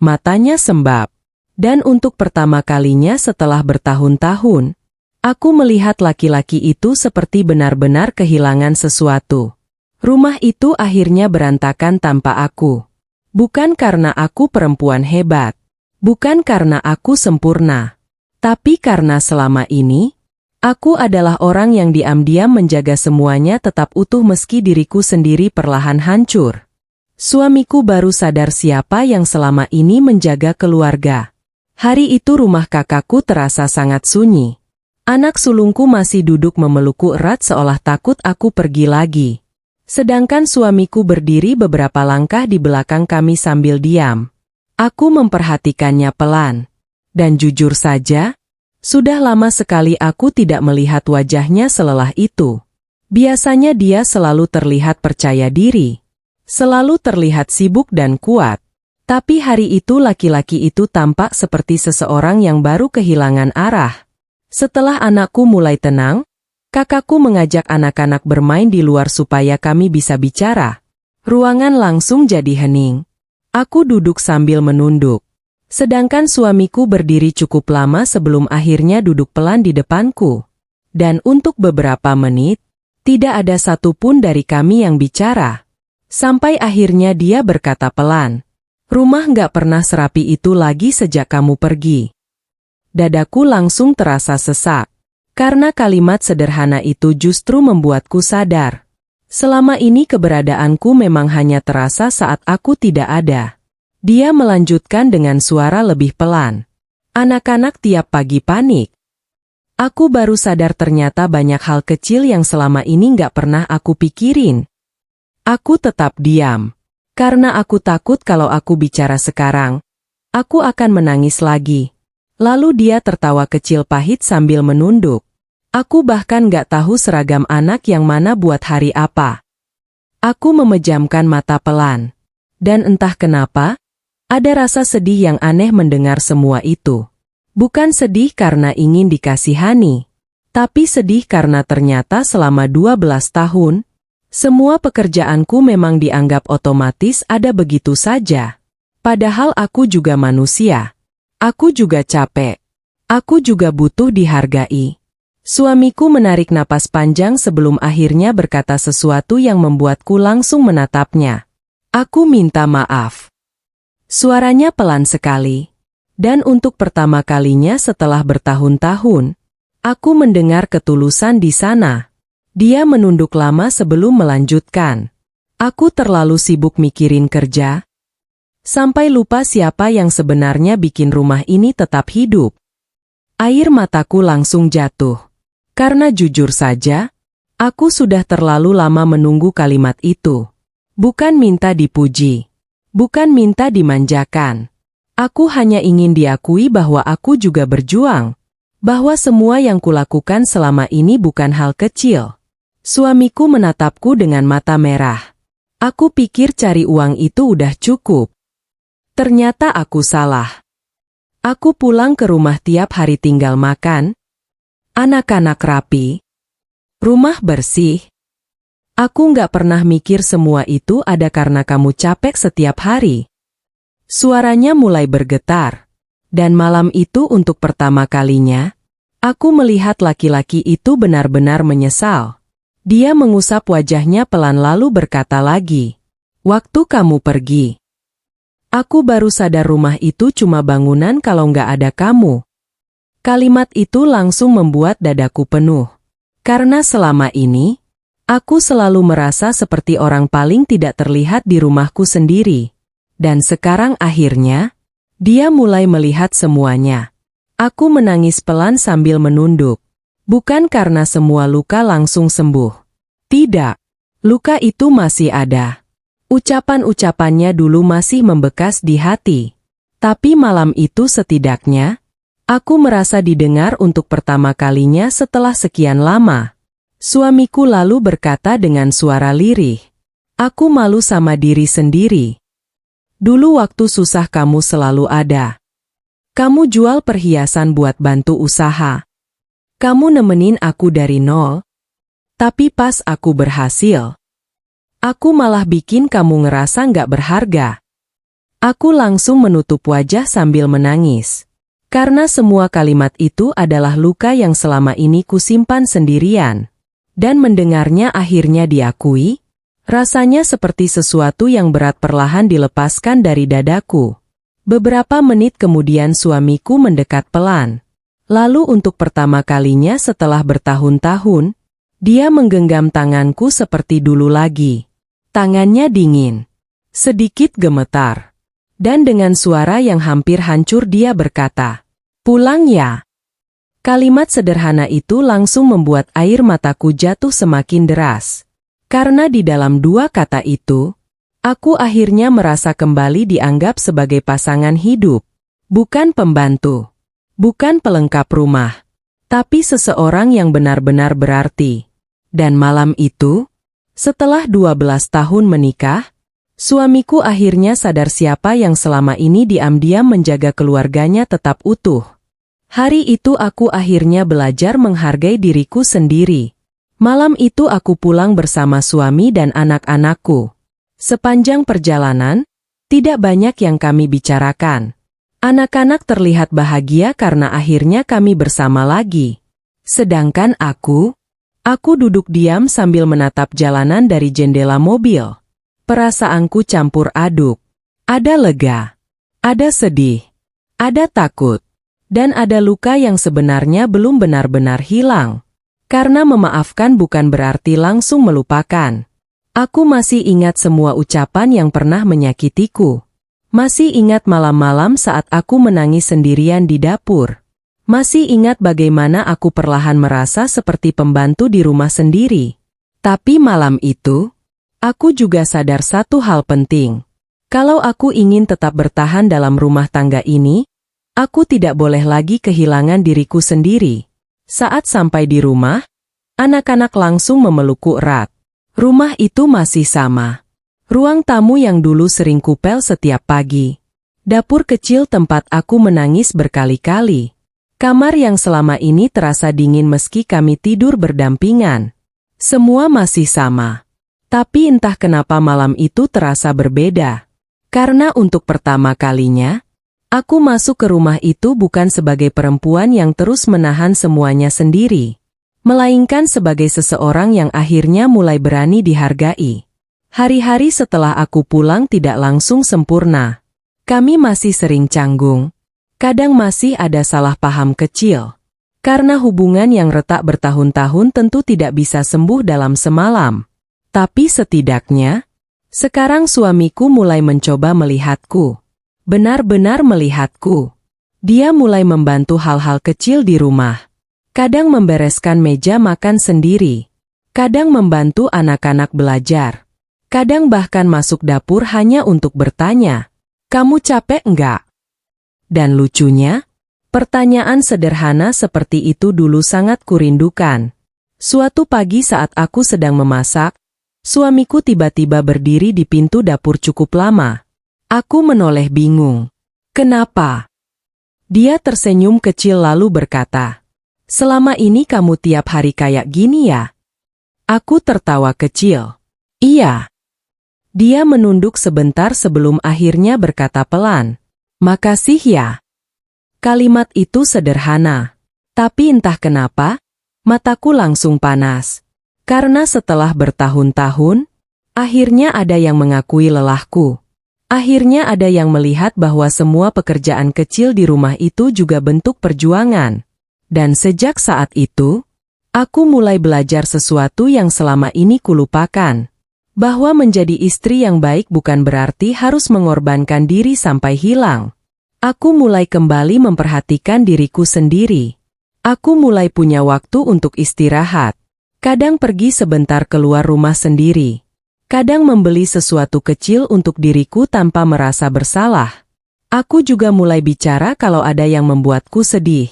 Matanya sembab. Dan untuk pertama kalinya setelah bertahun-tahun, aku melihat laki-laki itu seperti benar-benar kehilangan sesuatu. Rumah itu akhirnya berantakan tanpa aku. Bukan karena aku perempuan hebat. Bukan karena aku sempurna. Tapi karena selama ini, aku adalah orang yang diam-diam menjaga semuanya tetap utuh meski diriku sendiri perlahan hancur. Suamiku baru sadar siapa yang selama ini menjaga keluarga. Hari itu rumah kakakku terasa sangat sunyi. Anak sulungku masih duduk memelukku erat seolah takut aku pergi lagi. Sedangkan suamiku berdiri beberapa langkah di belakang kami sambil diam. Aku memperhatikannya pelan. Dan jujur saja, sudah lama sekali aku tidak melihat wajahnya selelah itu. Biasanya dia selalu terlihat percaya diri. Selalu terlihat sibuk dan kuat. Tapi hari itu laki-laki itu tampak seperti seseorang yang baru kehilangan arah. Setelah anakku mulai tenang, kakakku mengajak anak-anak bermain di luar supaya kami bisa bicara. Ruangan langsung jadi hening. Aku duduk sambil menunduk. Sedangkan suamiku berdiri cukup lama sebelum akhirnya duduk pelan di depanku. Dan untuk beberapa menit, tidak ada satupun dari kami yang bicara. Sampai akhirnya dia berkata pelan, "Rumah nggak pernah serapi itu lagi sejak kamu pergi." Dadaku langsung terasa sesak. Karena kalimat sederhana itu justru membuatku sadar. Selama ini keberadaanku memang hanya terasa saat aku tidak ada. Dia melanjutkan dengan suara lebih pelan. "Anak-anak tiap pagi panik. Aku baru sadar ternyata banyak hal kecil yang selama ini nggak pernah aku pikirin." Aku tetap diam. Karena aku takut kalau aku bicara sekarang, aku akan menangis lagi. Lalu dia tertawa kecil pahit sambil menunduk. Aku bahkan nggak tahu seragam anak yang mana buat hari apa. Aku memejamkan mata pelan. Dan entah kenapa, ada rasa sedih yang aneh mendengar semua itu. Bukan sedih karena ingin dikasihani, tapi sedih karena ternyata selama 12 tahun, semua pekerjaanku memang dianggap otomatis ada begitu saja. Padahal aku juga manusia. Aku juga capek. Aku juga butuh dihargai. Suamiku menarik napas panjang sebelum akhirnya berkata sesuatu yang membuatku langsung menatapnya. "Aku minta maaf." Suaranya pelan sekali. Dan untuk pertama kalinya setelah bertahun-tahun, aku mendengar ketulusan di sana. Dia menunduk lama sebelum melanjutkan. "Aku terlalu sibuk mikirin kerja, sampai lupa siapa yang sebenarnya bikin rumah ini tetap hidup." Air mataku langsung jatuh. Karena jujur saja, aku sudah terlalu lama menunggu kalimat itu. Bukan minta dipuji. Bukan minta dimanjakan. Aku hanya ingin diakui bahwa aku juga berjuang. Bahwa semua yang kulakukan selama ini bukan hal kecil. Suamiku menatapku dengan mata merah. Aku pikir cari uang itu udah cukup. Ternyata aku salah. Aku pulang ke rumah tiap hari tinggal makan. Anak-anak rapi. Rumah bersih. Aku nggak pernah mikir semua itu ada karena kamu capek setiap hari. Suaranya mulai bergetar. Dan malam itu untuk pertama kalinya, aku melihat laki-laki itu benar-benar menyesal. Dia mengusap wajahnya pelan lalu berkata lagi, "Waktu kamu pergi, aku baru sadar rumah itu cuma bangunan kalau nggak ada kamu." Kalimat itu langsung membuat dadaku penuh. Karena selama ini, aku selalu merasa seperti orang paling tidak terlihat di rumahku sendiri. Dan sekarang akhirnya, dia mulai melihat semuanya. Aku menangis pelan sambil menunduk. Bukan karena semua luka langsung sembuh. Tidak. Luka itu masih ada. Ucapan-ucapannya dulu masih membekas di hati. Tapi malam itu setidaknya, aku merasa didengar untuk pertama kalinya setelah sekian lama. Suamiku lalu berkata dengan suara lirih, "Aku malu sama diri sendiri. Dulu waktu susah kamu selalu ada. Kamu jual perhiasan buat bantu usaha. Kamu nemenin aku dari nol. Tapi pas aku berhasil, aku malah bikin kamu ngerasa nggak berharga." Aku langsung menutup wajah sambil menangis. Karena semua kalimat itu adalah luka yang selama ini kusimpan sendirian. Dan mendengarnya akhirnya diakui, rasanya seperti sesuatu yang berat perlahan dilepaskan dari dadaku. Beberapa menit kemudian suamiku mendekat pelan. Lalu untuk pertama kalinya setelah bertahun-tahun, dia menggenggam tanganku seperti dulu lagi. Tangannya dingin, sedikit gemetar. Dan dengan suara yang hampir hancur dia berkata, "Pulang ya." Kalimat sederhana itu langsung membuat air mataku jatuh semakin deras. Karena di dalam dua kata itu, aku akhirnya merasa kembali dianggap sebagai pasangan hidup. Bukan pembantu. Bukan pelengkap rumah. Tapi seseorang yang benar-benar berarti. Dan malam itu, setelah 12 tahun menikah, suamiku akhirnya sadar siapa yang selama ini diam-diam menjaga keluarganya tetap utuh. Hari itu aku akhirnya belajar menghargai diriku sendiri. Malam itu aku pulang bersama suami dan anak-anakku. Sepanjang perjalanan, tidak banyak yang kami bicarakan. Anak-anak terlihat bahagia karena akhirnya kami bersama lagi. Sedangkan aku duduk diam sambil menatap jalanan dari jendela mobil. Perasaanku campur aduk. Ada lega, ada sedih, ada takut, dan ada luka yang sebenarnya belum benar-benar hilang. Karena memaafkan bukan berarti langsung melupakan. Aku masih ingat semua ucapan yang pernah menyakitiku. Masih ingat malam-malam saat aku menangis sendirian di dapur. Masih ingat bagaimana aku perlahan merasa seperti pembantu di rumah sendiri. Tapi malam itu, aku juga sadar satu hal penting. Kalau aku ingin tetap bertahan dalam rumah tangga ini, aku tidak boleh lagi kehilangan diriku sendiri. Saat sampai di rumah, anak-anak langsung memelukku erat. Rumah itu masih sama. Ruang tamu yang dulu sering kupel setiap pagi. Dapur kecil tempat aku menangis berkali-kali. Kamar yang selama ini terasa dingin meski kami tidur berdampingan. Semua masih sama. Tapi entah kenapa malam itu terasa berbeda. Karena untuk pertama kalinya, aku masuk ke rumah itu bukan sebagai perempuan yang terus menahan semuanya sendiri, melainkan sebagai seseorang yang akhirnya mulai berani dihargai. Hari-hari setelah aku pulang tidak langsung sempurna. Kami masih sering canggung. Kadang masih ada salah paham kecil. Karena hubungan yang retak bertahun-tahun tentu tidak bisa sembuh dalam semalam. Tapi setidaknya, sekarang suamiku mulai mencoba melihatku. Benar-benar melihatku. Dia mulai membantu hal-hal kecil di rumah. Kadang membereskan meja makan sendiri. Kadang membantu anak-anak belajar. Kadang bahkan masuk dapur hanya untuk bertanya, "Kamu capek enggak?" Dan lucunya, pertanyaan sederhana seperti itu dulu sangat kurindukan. Suatu pagi saat aku sedang memasak, Suamiku tiba-tiba berdiri di pintu dapur cukup lama. Aku menoleh bingung. Kenapa? Dia tersenyum kecil lalu berkata, "Selama ini kamu tiap hari kayak gini ya?" Aku tertawa kecil. "Iya." Dia menunduk sebentar sebelum akhirnya berkata pelan, "Makasih ya." Kalimat itu sederhana. Tapi entah kenapa, mataku langsung panas. Karena setelah bertahun-tahun, akhirnya ada yang mengakui lelahku. Akhirnya ada yang melihat bahwa semua pekerjaan kecil di rumah itu juga bentuk perjuangan. Dan sejak saat itu, aku mulai belajar sesuatu yang selama ini kulupakan. Bahwa menjadi istri yang baik bukan berarti harus mengorbankan diri sampai hilang. Aku mulai kembali memperhatikan diriku sendiri. Aku mulai punya waktu untuk istirahat. Kadang pergi sebentar keluar rumah sendiri. Kadang membeli sesuatu kecil untuk diriku tanpa merasa bersalah. Aku juga mulai bicara kalau ada yang membuatku sedih.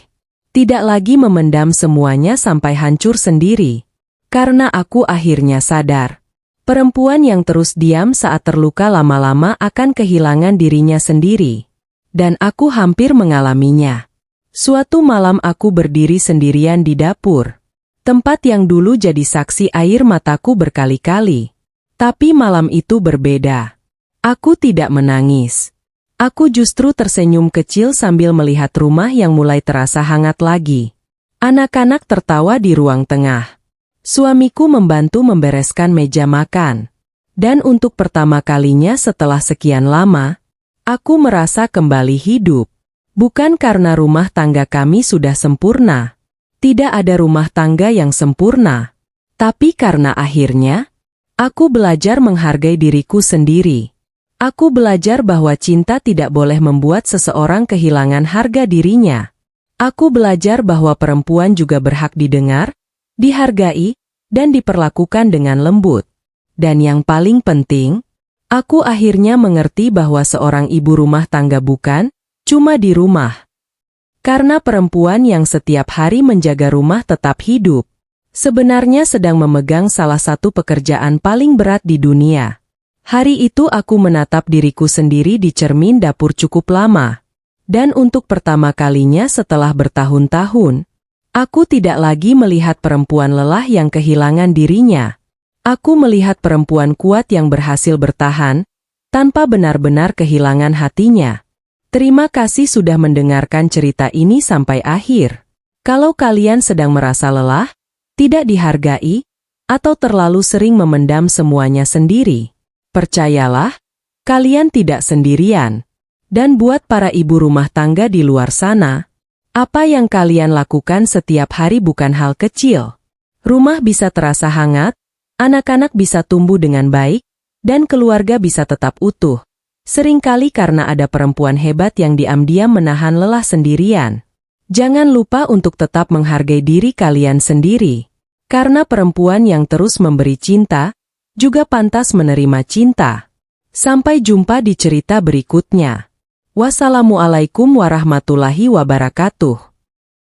Tidak lagi memendam semuanya sampai hancur sendiri. Karena aku akhirnya sadar. Perempuan yang terus diam saat terluka lama-lama akan kehilangan dirinya sendiri. Dan aku hampir mengalaminya. Suatu malam aku berdiri sendirian di dapur. Tempat yang dulu jadi saksi air mataku berkali-kali. Tapi malam itu berbeda. Aku tidak menangis. Aku justru tersenyum kecil sambil melihat rumah yang mulai terasa hangat lagi. Anak-anak tertawa di ruang tengah. Suamiku membantu membereskan meja makan. Dan untuk pertama kalinya setelah sekian lama, aku merasa kembali hidup. Bukan karena rumah tangga kami sudah sempurna. Tidak ada rumah tangga yang sempurna. Tapi karena akhirnya, aku belajar menghargai diriku sendiri. Aku belajar bahwa cinta tidak boleh membuat seseorang kehilangan harga dirinya. Aku belajar bahwa perempuan juga berhak didengar, dihargai, dan diperlakukan dengan lembut. Dan yang paling penting, aku akhirnya mengerti bahwa seorang ibu rumah tangga bukan cuma di rumah. Karena perempuan yang setiap hari menjaga rumah tetap hidup, sebenarnya sedang memegang salah satu pekerjaan paling berat di dunia. Hari itu aku menatap diriku sendiri di cermin dapur cukup lama. Dan untuk pertama kalinya setelah bertahun-tahun, aku tidak lagi melihat perempuan lelah yang kehilangan dirinya. Aku melihat perempuan kuat yang berhasil bertahan, tanpa benar-benar kehilangan hatinya. Terima kasih sudah mendengarkan cerita ini sampai akhir. Kalau kalian sedang merasa lelah, tidak dihargai, atau terlalu sering memendam semuanya sendiri, percayalah, kalian tidak sendirian. Dan buat para ibu rumah tangga di luar sana, apa yang kalian lakukan setiap hari bukan hal kecil. Rumah bisa terasa hangat, anak-anak bisa tumbuh dengan baik, dan keluarga bisa tetap utuh. Seringkali karena ada perempuan hebat yang diam-diam menahan lelah sendirian. Jangan lupa untuk tetap menghargai diri kalian sendiri. Karena perempuan yang terus memberi cinta, juga pantas menerima cinta. Sampai jumpa di cerita berikutnya. Wassalamualaikum warahmatullahi wabarakatuh.